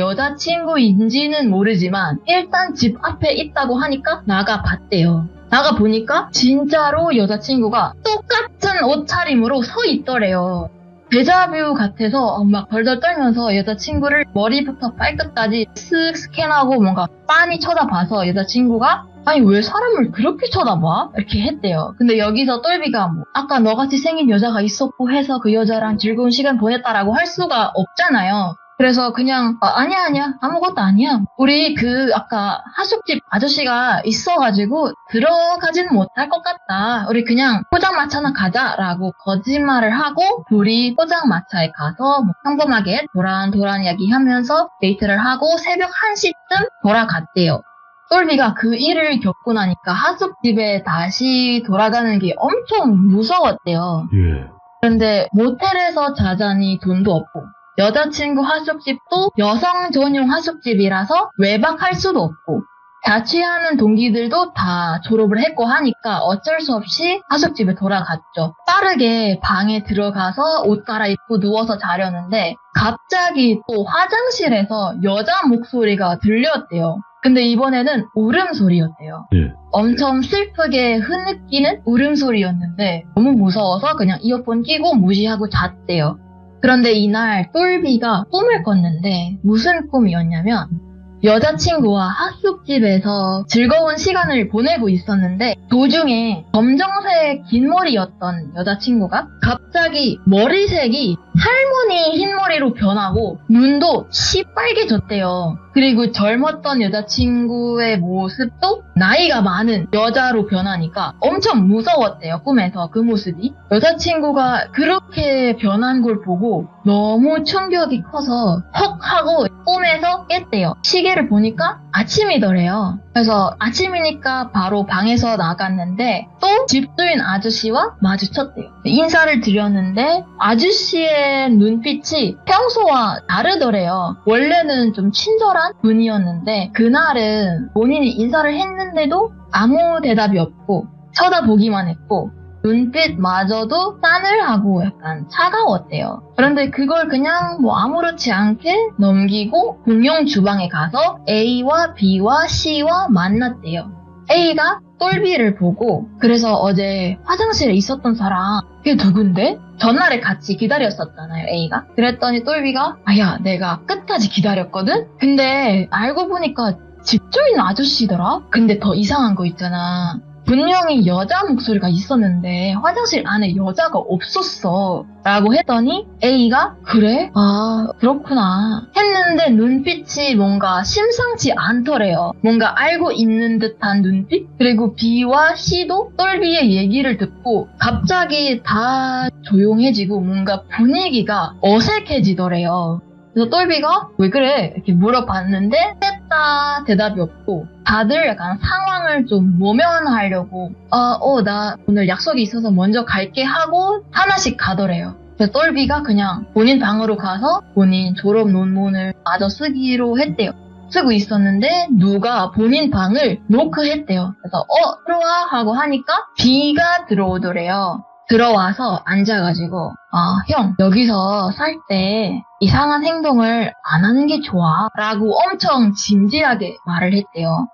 여자친구인지는 모르지만 일단 집 앞에 있다고 하니까 나가봤대요. 나가보니까 진짜로 여자친구가 똑같은 옷차림으로 서 있더래요. 데자뷰 같아서 막 벌벌 떨면서 여자친구를 머리부터 발끝까지 쓱 스캔하고 뭔가 빤히 쳐다봐서 여자친구가 아니 왜 사람을 그렇게 쳐다봐? 이렇게 했대요. 근데 여기서 똘비가 아까 너같이 생긴 여자가 있었고 해서 그 여자랑 즐거운 시간 보냈다라고 할 수가 없잖아요. 그래서 그냥 아니야 아무것도 아니야. 우리 아까 하숙집 아저씨가 있어가지고 들어가지는 못할 것 같다. 우리 그냥 포장마차나 가자라고 거짓말을 하고 둘이 포장마차에 가서 평범하게 도란도란 이야기하면서 데이트를 하고 새벽 1시쯤 돌아갔대요. 똘비가 그 일을 겪고 나니까 하숙집에 다시 돌아가는 게 엄청 무서웠대요. 예. 그런데 모텔에서 자자니 돈도 없고 여자친구 하숙집도 여성 전용 하숙집이라서 외박할 수도 없고 자취하는 동기들도 다 졸업을 했고 하니까 어쩔 수 없이 하숙집에 돌아갔죠. 빠르게 방에 들어가서 옷 갈아입고 누워서 자려는데 갑자기 또 화장실에서 여자 목소리가 들렸대요. 근데 이번에는 울음소리였대요. 예. 엄청 슬프게 흐느끼는 울음소리였는데 너무 무서워서 그냥 이어폰 끼고 무시하고 잤대요. 그런데 이날 똘비가 꿈을 꿨는데 무슨 꿈이었냐면 여자친구와 핫숙집에서 즐거운 시간을 보내고 있었는데 도중에 검정색 긴 머리였던 여자친구가 갑자기 머리색이 할머니 흰머리로 변하고 눈도 시빨개졌대요. 그리고 젊었던 여자친구의 모습도 나이가 많은 여자로 변하니까 엄청 무서웠대요. 꿈에서 그 모습이. 여자친구가 그렇게 변한 걸 보고 너무 충격이 커서 헉 하고 꿈에서 깼대요. 시계를 보니까 아침이더래요. 그래서 아침이니까 바로 방에서 나갔는데 또 집주인 아저씨와 마주쳤대요. 인사를 드렸는데 아저씨의 눈빛이 평소와 다르더래요. 원래는 좀 친절한 분이었는데 그날은 본인이 인사를 했는데도 아무 대답이 없고 쳐다보기만 했고 눈빛마저도 싸늘하고 약간 차가웠대요. 그런데 그걸 그냥 아무렇지 않게 넘기고 공용 주방에 가서 A와 B와 C와 만났대요. A가 똘비를 보고 그래서 어제 화장실에 있었던 사람 그게 누군데? 전날에 같이 기다렸었잖아요, A가. 그랬더니 똘비가 야 내가 끝까지 기다렸거든? 근데 알고 보니까 집주인 아저씨더라? 근데 더 이상한 거 있잖아. 분명히 여자 목소리가 있었는데 화장실 안에 여자가 없었어 라고 했더니 A가 그래? 아 그렇구나 했는데 눈빛이 뭔가 심상치 않더래요. 뭔가 알고 있는 듯한 눈빛? 그리고 B와 C도 똘비의 얘기를 듣고 갑자기 다 조용해지고 뭔가 분위기가 어색해지더래요. 그래서 똘비가 왜 그래? 이렇게 물어봤는데 셋 다 대답이 없고 다들 약간 상황을 좀 모면하려고 나 오늘 약속이 있어서 먼저 갈게 하고 하나씩 가더래요. 그래서 똘비가 그냥 본인 방으로 가서 본인 졸업 논문을 마저 쓰기로 했대요. 쓰고 있었는데 누가 본인 방을 노크했대요. 그래서 들어와 하고 하니까 B가 들어오더래요. 들어와서 앉아가지고 형 여기서 살 때 이상한 행동을 안 하는 게 좋아 라고 엄청 진지하게 말을 했대요.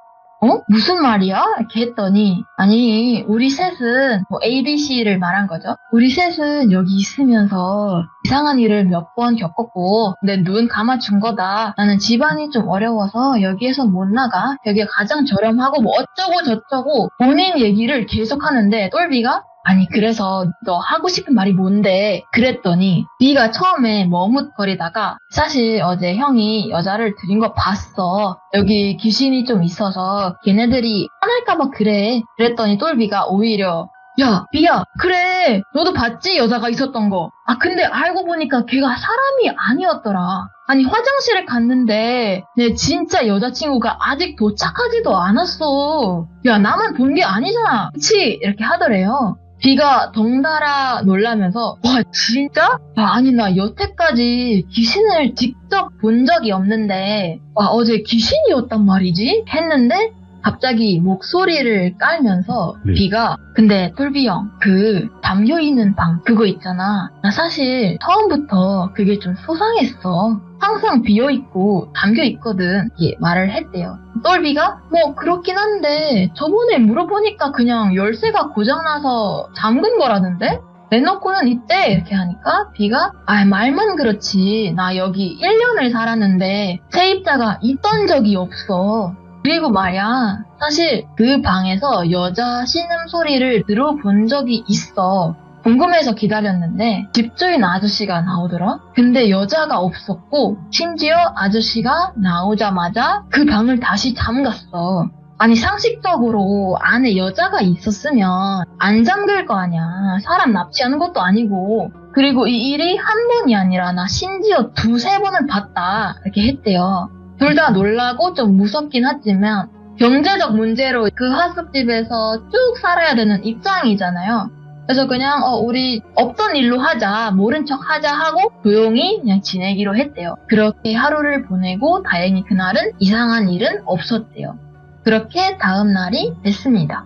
무슨 말이야? 이렇게 했더니 아니 우리 셋은 ABC를 말한 거죠. 우리 셋은 여기 있으면서 이상한 일을 몇 번 겪었고 내 눈 감아준 거다. 나는 집안이 좀 어려워서 여기에서 못 나가. 여기가 가장 저렴하고 어쩌고 저쩌고 본인 얘기를 계속 하는데 똘비가 아니 그래서 너 하고 싶은 말이 뭔데? 그랬더니 B가 처음에 머뭇거리다가 사실 어제 형이 여자를 들인 거 봤어. 여기 귀신이 좀 있어서 걔네들이 화날까봐 그래. 그랬더니 똘비가 오히려 야 B야 그래 너도 봤지 여자가 있었던 거. 근데 알고 보니까 걔가 사람이 아니었더라. 아니 화장실에 갔는데 내 진짜 여자친구가 아직 도착하지도 않았어. 야 나만 본 게 아니잖아. 그치? 이렇게 하더래요. B가 덩달아 놀라면서 와 진짜? 아니 나 여태까지 귀신을 직접 본 적이 없는데 어제 귀신이었단 말이지? 했는데 갑자기 목소리를 깔면서 네. B가 근데 똘비 형 그 담겨있는 방 그거 있잖아. 나 사실 처음부터 그게 좀 소상했어. 항상 비어있고 담겨있거든. 이렇게 말을 했대요. 똘비가 그렇긴 한데 저번에 물어보니까 그냥 열쇠가 고장나서 잠근 거라는데? 내놓고는 있대 이렇게 하니까 B가 말만 그렇지 나 여기 1년을 살았는데 세입자가 있던 적이 없어. 그리고 말야 사실 그 방에서 여자 신음소리를 들어본 적이 있어. 궁금해서 기다렸는데 집주인 아저씨가 나오더라. 근데 여자가 없었고 심지어 아저씨가 나오자마자 그 방을 다시 잠갔어. 아니 상식적으로 안에 여자가 있었으면 안 잠글 거 아니야. 사람 납치하는 것도 아니고. 그리고 이 일이 한 번이 아니라 나 심지어 2-3번을 봤다 이렇게 했대요. 둘 다 놀라고 좀 무섭긴 하지만 경제적 문제로 그 하숙집에서 쭉 살아야 되는 입장이잖아요. 그래서 그냥 우리 없던 일로 하자, 모른 척 하자 하고 조용히 그냥 지내기로 했대요. 그렇게 하루를 보내고 다행히 그날은 이상한 일은 없었대요. 그렇게 다음 날이 됐습니다.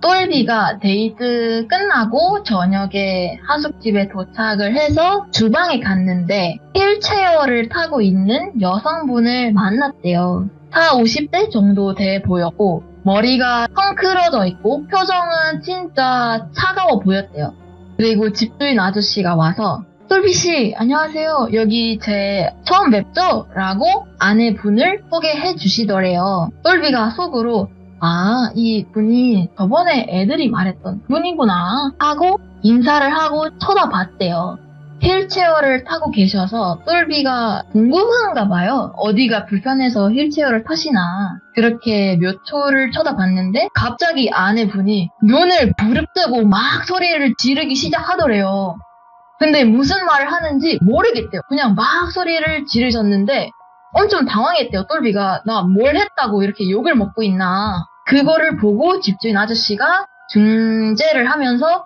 똘비가 데이트 끝나고 저녁에 하숙집에 도착을 해서 주방에 갔는데 휠체어를 타고 있는 여성분을 만났대요. 40-50대 정도 돼 보였고 머리가 헝클어져 있고 표정은 진짜 차가워 보였대요. 그리고 집주인 아저씨가 와서 똘비씨, 안녕하세요. 여기 제 처음 뵙죠? 라고 아내분을 소개해 주시더래요. 똘비가 속으로, 아, 이 분이 저번에 애들이 말했던 분이구나 하고 인사를 하고 쳐다봤대요. 휠체어를 타고 계셔서 똘비가 궁금한가 봐요. 어디가 불편해서 휠체어를 타시나. 그렇게 몇 초를 쳐다봤는데 갑자기 아내분이 눈을 부릅뜨고 막 소리를 지르기 시작하더래요. 근데 무슨 말을 하는지 모르겠대요. 그냥 막 소리를 지르셨는데 엄청 당황했대요. 똘비가 나 뭘 했다고 이렇게 욕을 먹고 있나. 그거를 보고 집주인 아저씨가 중재를 하면서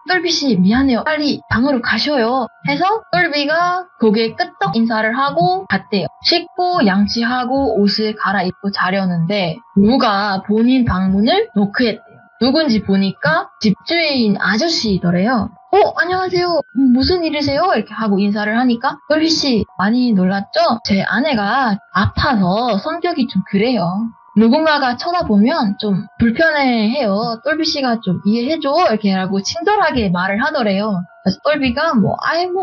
똘비씨 미안해요. 빨리 방으로 가셔요. 해서 똘비가 고개 끄덕 인사를 하고 갔대요. 씻고 양치하고 옷을 갈아입고 자려는데 누가 본인 방문을 노크했대요. 누군지 보니까 집주인 아저씨더래요. 안녕하세요. 무슨 일이세요? 이렇게 하고 인사를 하니까 똘비씨 많이 놀랐죠? 제 아내가 아파서 성격이 좀 그래요. 누군가가 쳐다보면 좀 불편해해요. 똘비씨가 좀 이해해줘. 이렇게 하고 친절하게 말을 하더래요. 그래서 똘비가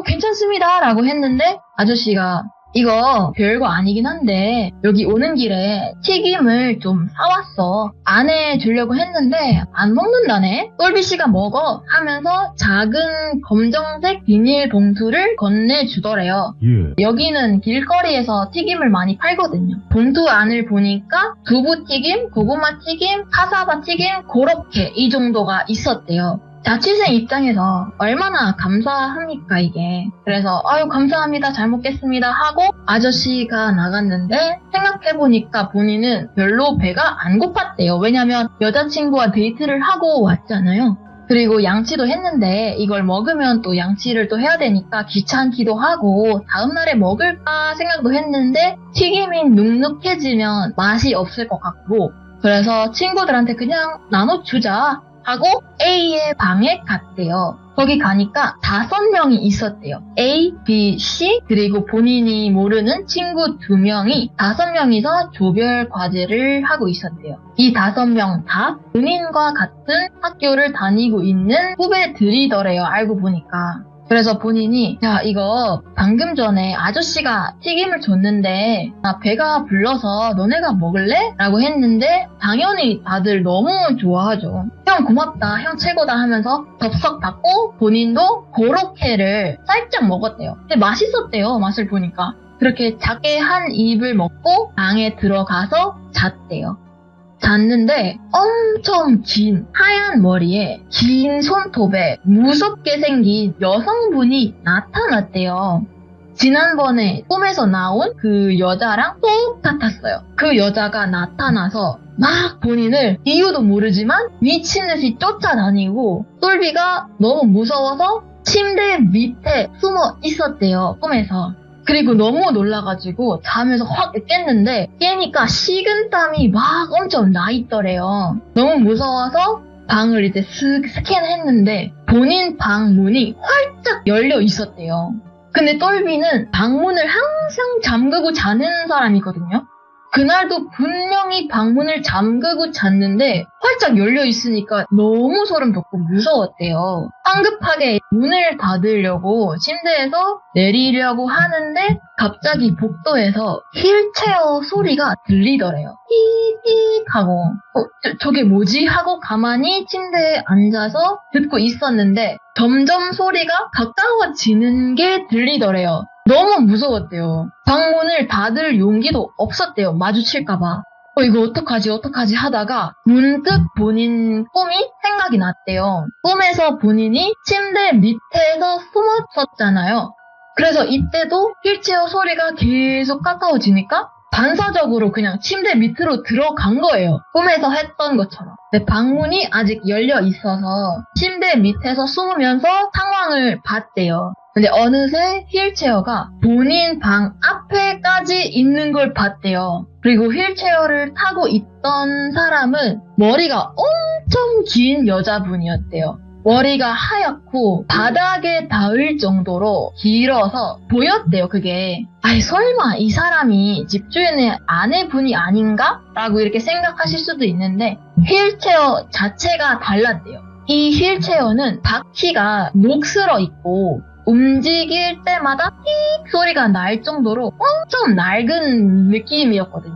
괜찮습니다. 라고 했는데 아저씨가 이거 별거 아니긴 한데 여기 오는 길에 튀김을 좀 사왔어. 아내 주려고 했는데 안 먹는다네. 똘비씨가 먹어 하면서 작은 검정색 비닐봉투를 건네주더래요. 여기는 길거리에서 튀김을 많이 팔거든요. 봉투 안을 보니까 두부튀김, 고구마튀김, 카사바튀김 그렇게 이 정도가 있었대요. 자취생 입장에서 얼마나 감사합니까 이게. 그래서 아유 감사합니다 잘 먹겠습니다 하고 아저씨가 나갔는데 생각해보니까 본인은 별로 배가 안 고팠대요. 왜냐면 여자친구와 데이트를 하고 왔잖아요. 그리고 양치도 했는데 이걸 먹으면 또 양치를 또 해야 되니까 귀찮기도 하고 다음날에 먹을까 생각도 했는데 튀김이 눅눅해지면 맛이 없을 것 같고 그래서 친구들한테 그냥 나눠주자 하고 A의 방에 갔대요. 거기 가니까 5명이 있었대요. A, B, C 그리고 본인이 모르는 친구 2명이 5명이서 조별 과제를 하고 있었대요. 이 5명 다 본인과 같은 학교를 다니고 있는 후배들이더래요. 알고 보니까. 그래서 본인이 야 이거 방금 전에 아저씨가 튀김을 줬는데 나 배가 불러서 너네가 먹을래? 라고 했는데 당연히 다들 너무 좋아하죠. 형 고맙다 형 최고다 하면서 덥석 받고 본인도 고로케를 살짝 먹었대요. 근데 맛있었대요. 맛을 보니까. 그렇게 작게 한 입을 먹고 방에 들어가서 잤대요. 잤는데 엄청 긴 하얀 머리에 긴 손톱에 무섭게 생긴 여성분이 나타났대요. 지난번에 꿈에서 나온 그 여자랑 똑같았어요. 그 여자가 나타나서 막 본인을 이유도 모르지만 미친듯이 쫓아다니고 똘비가 너무 무서워서 침대 밑에 숨어 있었대요. 꿈에서. 그리고 너무 놀라가지고 잠에서 확 깼는데 깨니까 식은땀이 막 엄청 나 있더래요. 너무 무서워서 방을 이제 스캔했는데 본인 방 문이 활짝 열려 있었대요. 근데 똘비는 방문을 항상 잠그고 자는 사람이거든요. 그날도 분명히 방문을 잠그고 잤는데 활짝 열려 있으니까 너무 소름 돋고 무서웠대요. 황급하게 문을 닫으려고 침대에서 내리려고 하는데 갑자기 복도에서 휠체어 소리가 들리더래요. 삐삐 하고 저게 뭐지? 하고 가만히 침대에 앉아서 듣고 있었는데 점점 소리가 가까워지는 게 들리더래요. 너무 무서웠대요. 방문을 닫을 용기도 없었대요. 마주칠까봐. 이거 어떡하지 하다가 문득 본인 꿈이 생각이 났대요. 꿈에서 본인이 침대 밑에서 숨었었잖아요. 그래서 이때도 휠체어 소리가 계속 가까워지니까 반사적으로 그냥 침대 밑으로 들어간 거예요. 꿈에서 했던 것처럼. 근데 방문이 아직 열려 있어서 침대 밑에서 숨으면서 상황을 봤대요. 근데 어느새 휠체어가 본인 방 앞에까지 있는 걸 봤대요. 그리고 휠체어를 타고 있던 사람은 머리가 엄청 긴 여자분이었대요. 머리가 하얗고 바닥에 닿을 정도로 길어서 보였대요, 그게. 아이, 설마 이 사람이 집주인의 아내분이 아닌가? 라고 이렇게 생각하실 수도 있는데 휠체어 자체가 달랐대요. 이 휠체어는 바퀴가 녹슬어 있고 움직일 때마다 삑 소리가 날 정도로 엄청 낡은 느낌이었거든요.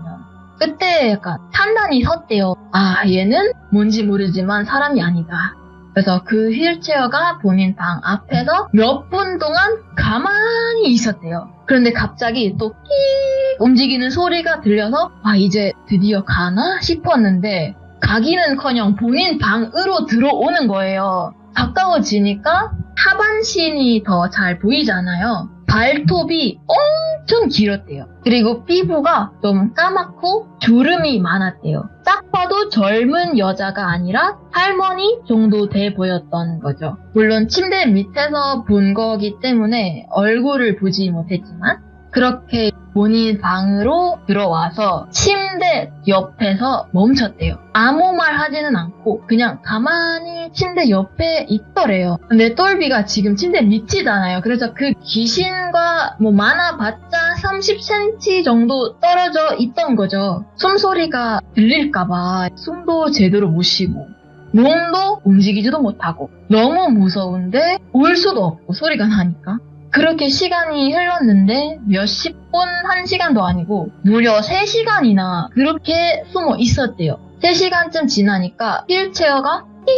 그때 약간 판단이 섰대요. 아, 얘는 뭔지 모르지만 사람이 아니다. 그래서 그 휠체어가 본인 방 앞에서 몇 분 동안 가만히 있었대요. 그런데 갑자기 또 끽 움직이는 소리가 들려서 아, 이제 드디어 가나 싶었는데 가기는커녕 본인 방으로 들어오는 거예요. 가까워지니까 하반신이 더 잘 보이잖아요. 발톱이 엄청 길었대요. 그리고 피부가 좀 까맣고 주름이 많았대요. 딱 봐도 젊은 여자가 아니라 할머니 정도 돼 보였던 거죠. 물론 침대 밑에서 본 거기 때문에 얼굴을 보지 못했지만 그렇게 본인 방으로 들어와서 침대 옆에서 멈췄대요. 아무 말 하지는 않고 그냥 가만히 침대 옆에 있더래요. 근데 똘비가 지금 침대 밑이잖아요. 그래서 그 귀신과 많아봤자 30cm 정도 떨어져 있던 거죠. 숨소리가 들릴까봐 숨도 제대로 못 쉬고 몸도 움직이지도 못하고 너무 무서운데 울 수도 없고 소리가 나니까. 그렇게 시간이 흘렀는데 몇십 분, 1시간도 아니고 무려 3시간이나 그렇게 숨어 있었대요. 3시간쯤 지나니까 휠체어가 띵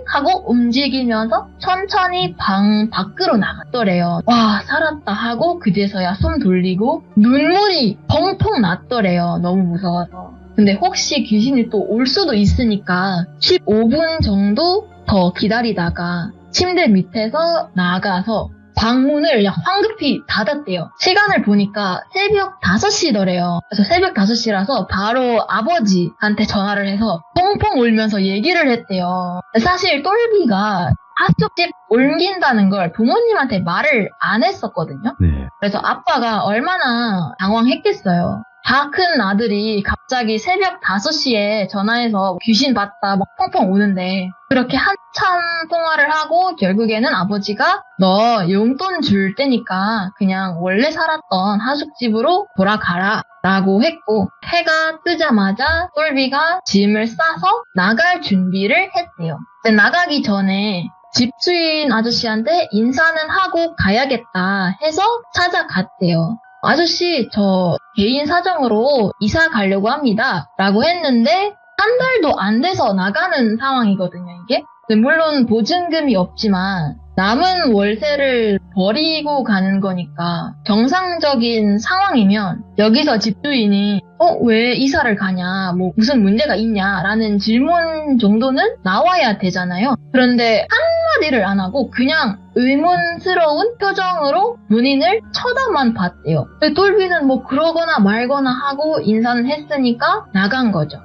하고 움직이면서 천천히 방 밖으로 나갔더래요. 와, 살았다 하고 그제서야 숨 돌리고 눈물이 펑펑 났더래요. 너무 무서워서. 근데 혹시 귀신이 또 올 수도 있으니까 15분 정도 더 기다리다가 침대 밑에서 나가서 방문을 그냥 황급히 닫았대요. 시간을 보니까 새벽 5시더래요. 그래서 새벽 5시라서 바로 아버지한테 전화를 해서 펑펑 울면서 얘기를 했대요. 사실 똘비가 하숙집 옮긴다는 걸 부모님한테 말을 안 했었거든요. 네. 그래서 아빠가 얼마나 당황했겠어요. 다 큰 아들이 갑자기 새벽 5시에 전화해서 귀신 봤다 막 펑펑 우는데 그렇게 한참 통화를 하고 결국에는 아버지가 너 용돈 줄 테니까 그냥 원래 살았던 하숙집으로 돌아가라 라고 했고 해가 뜨자마자 똘비가 짐을 싸서 나갈 준비를 했대요. 근데 나가기 전에 집주인 아저씨한테 인사는 하고 가야겠다 해서 찾아갔대요. 아저씨, 저 개인 사정으로 이사 가려고 합니다. 라고 했는데 한 달도 안 돼서 나가는 상황이거든요, 이게. 물론 보증금이 없지만 남은 월세를 버리고 가는 거니까 정상적인 상황이면 여기서 집주인이 왜 이사를 가냐, 무슨 문제가 있냐 라는 질문 정도는 나와야 되잖아요. 그런데 한마디를 안 하고 그냥 의문스러운 표정으로 본인을 쳐다만 봤대요. 똘비는 그러거나 말거나 하고 인사는 했으니까 나간 거죠.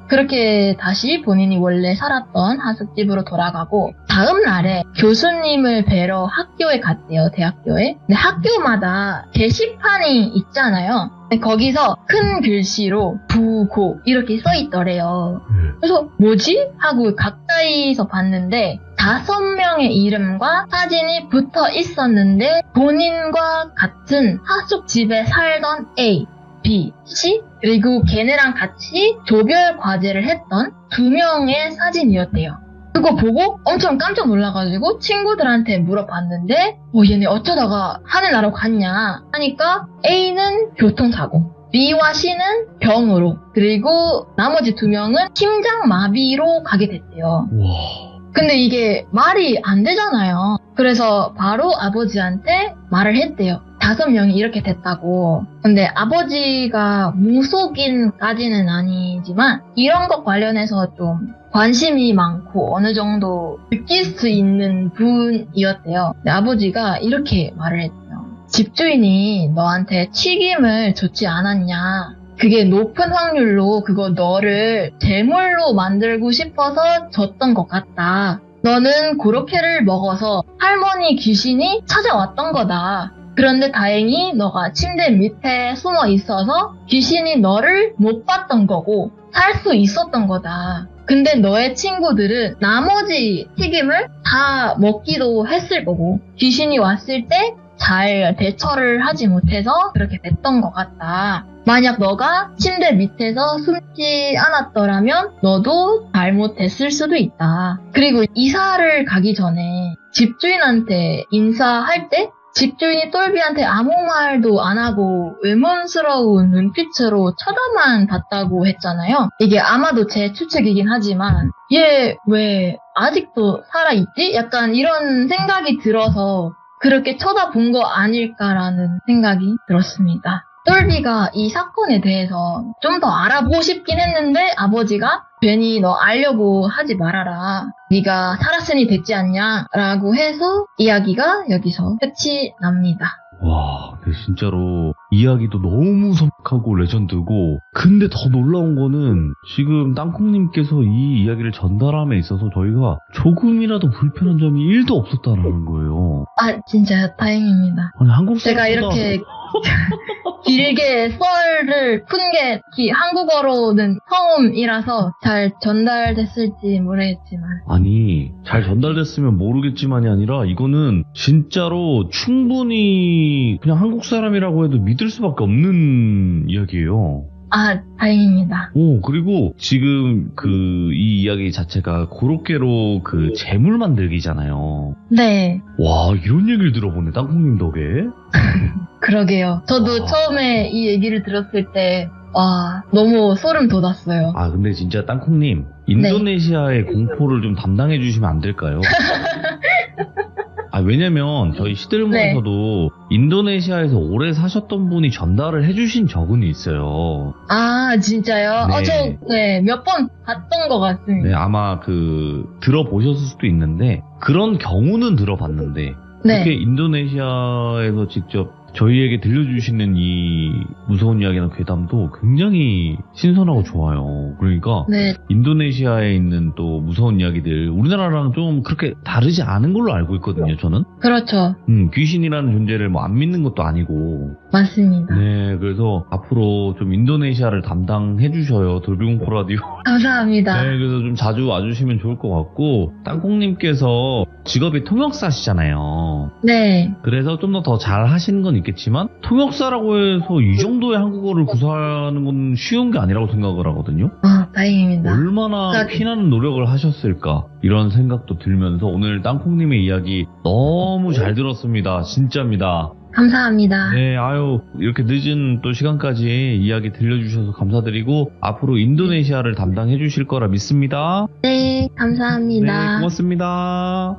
그렇게 다시 본인이 원래 살았던 하숙집으로 돌아가고 다음 날에 교수님을 뵈러 학교에 갔대요. 대학교에. 근데 학교마다 게시판이 있잖아요. 근데 거기서 큰 글씨로 부고 이렇게 써 있더래요. 그래서 뭐지? 하고 가까이서 봤는데 5명의 이름과 사진이 붙어 있었는데 본인과 같은 하숙집에 살던 A, B, C 그리고 걔네랑 같이 조별 과제를 했던 2명의 사진이었대요. 그거 보고 엄청 깜짝 놀라가지고 친구들한테 물어봤는데 얘네 어쩌다가 하늘나라로 갔냐 하니까 A는 교통사고 B와 C는 병으로 그리고 나머지 2명은 심장마비로 가게 됐대요. 근데 이게 말이 안 되잖아요. 그래서 바로 아버지한테 말을 했대요. 5명이 이렇게 됐다고. 근데 아버지가 무속인까지는 아니지만 이런 것 관련해서 좀 관심이 많고 어느 정도 느낄 수 있는 분이었대요. 근데 아버지가 이렇게 말을 했대요. 집주인이 너한테 튀김을 줬지 않았냐. 그게 높은 확률로 그거 너를 제물로 만들고 싶어서 줬던 것 같다. 너는 고로케를 먹어서 할머니 귀신이 찾아왔던 거다. 그런데 다행히 너가 침대 밑에 숨어 있어서 귀신이 너를 못 봤던 거고 살 수 있었던 거다. 근데 너의 친구들은 나머지 튀김을 다 먹기도 했을 거고 귀신이 왔을 때 잘 대처를 하지 못해서 그렇게 됐던 것 같다. 만약 너가 침대 밑에서 숨지 않았더라면 너도 잘못했을 수도 있다. 그리고 이사를 가기 전에 집주인한테 인사할 때 집주인이 똘비한테 아무 말도 안 하고 의문스러운 눈빛으로 쳐다만 봤다고 했잖아요. 이게 아마도 제 추측이긴 하지만 얘 왜 아직도 살아있지? 약간 이런 생각이 들어서 그렇게 쳐다본 거 아닐까라는 생각이 들었습니다. 똘비가 이 사건에 대해서 좀 더 알아보고 싶긴 했는데 아버지가 괜히 너 알려고 하지 말아라. 네가 살았으니 됐지 않냐? 라고 해서 이야기가 여기서 끝이 납니다. 와, 근데 진짜로 이야기도 너무 섬뜩하고 레전드고, 근데 더 놀라운 거는 지금 땅콩님께서 이 이야기를 전달함에 있어서 저희가 조금이라도 불편한 점이 1도 없었다는 거예요. 아, 진짜 다행입니다. 아니, 한국 제가 사람보다 이렇게 길게 썰을 푼 게 한국어로는 처음이라서 잘 전달됐을지 모르겠지만. 아니, 잘 전달됐으면 모르겠지만이 아니라 이거는 진짜로 충분히 그냥 한국 사람이라고 해도 믿을 수밖에 없는 이야기예요. 아, 다행입니다. 오, 그리고 지금 이 이야기 자체가 고로케로 재물 만들기잖아요. 네, 와, 이런 얘기를 들어보네, 땅콩님 덕에. 그러게요. 저도 와. 처음에 이 얘기를 들었을 때, 와, 너무 소름 돋았어요. 아, 근데 진짜 땅콩님, 인도네시아의 공포를 좀 담당해 주시면 안 될까요? 아, 왜냐면 저희 시들몬에서도 인도네시아에서 오래 사셨던 분이 전달을 해주신 적은 있어요. 아, 진짜요? 네. 몇 번 봤던 것 같습니다. 네, 아마 들어보셨을 수도 있는데 그런 경우는 들어봤는데 네. 그렇게 인도네시아에서 직접 저희에게 들려주시는 이 무서운 이야기나 괴담도 굉장히 신선하고 좋아요. 그러니까 네, 인도네시아에 있는 또 무서운 이야기들 우리나라랑 좀 그렇게 다르지 않은 걸로 알고 있거든요, 저는. 그렇죠. 귀신이라는 존재를 뭐 안 믿는 것도 아니고. 맞습니다. 네, 그래서 앞으로 좀 인도네시아를 담당해 주셔요, 돌비공포 라디오. 감사합니다. 네, 그래서 좀 자주 와주시면 좋을 것 같고, 땅콩님께서 직업이 통역사시잖아요. 네. 그래서 좀 더 잘 하시는 건 있겠지만, 통역사라고 해서 이 정도의 한국어를 구사하는 건 쉬운 게 아니라고 생각을 하거든요. 다행입니다. 얼마나 피나는 노력을 하셨을까, 이런 생각도 들면서 오늘 땅콩님의 이야기 너무 잘 들었습니다. 진짜입니다. 감사합니다. 네, 아유, 이렇게 늦은 또 시간까지 이야기 들려주셔서 감사드리고, 앞으로 인도네시아를 담당해 주실 거라 믿습니다. 네, 감사합니다. 네, 고맙습니다.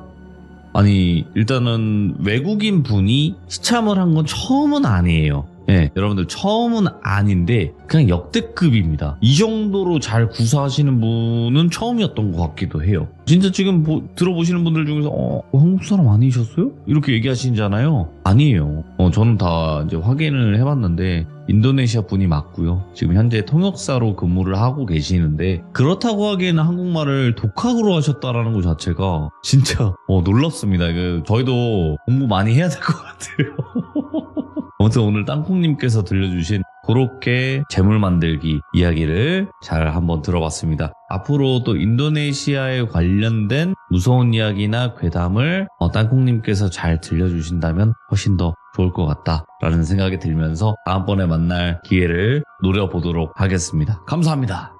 아니, 일단은 외국인 분이 시참을 한 건 처음은 아니에요. 네, 여러분들 처음은 아닌데 그냥 역대급입니다. 이 정도로 잘 구사하시는 분은 처음이었던 것 같기도 해요. 진짜 지금 들어보시는 분들 중에서 한국 사람 아니셨어요? 이렇게 얘기하시잖아요. 아니에요. 저는 다 이제 확인을 해봤는데 인도네시아 분이 맞고요. 지금 현재 통역사로 근무를 하고 계시는데 그렇다고 하기에는 한국말을 독학으로 하셨다라는 것 자체가 진짜 놀랍습니다. 저희도 공부 많이 해야 될 것 같아요. 아무튼 오늘 땅콩님께서 들려주신 그렇게 재물 만들기 이야기를 잘 한번 들어봤습니다. 앞으로 또 인도네시아에 관련된 무서운 이야기나 괴담을 땅콩님께서 잘 들려주신다면 훨씬 더 좋을 것 같다라는 생각이 들면서 다음번에 만날 기회를 노려보도록 하겠습니다. 감사합니다.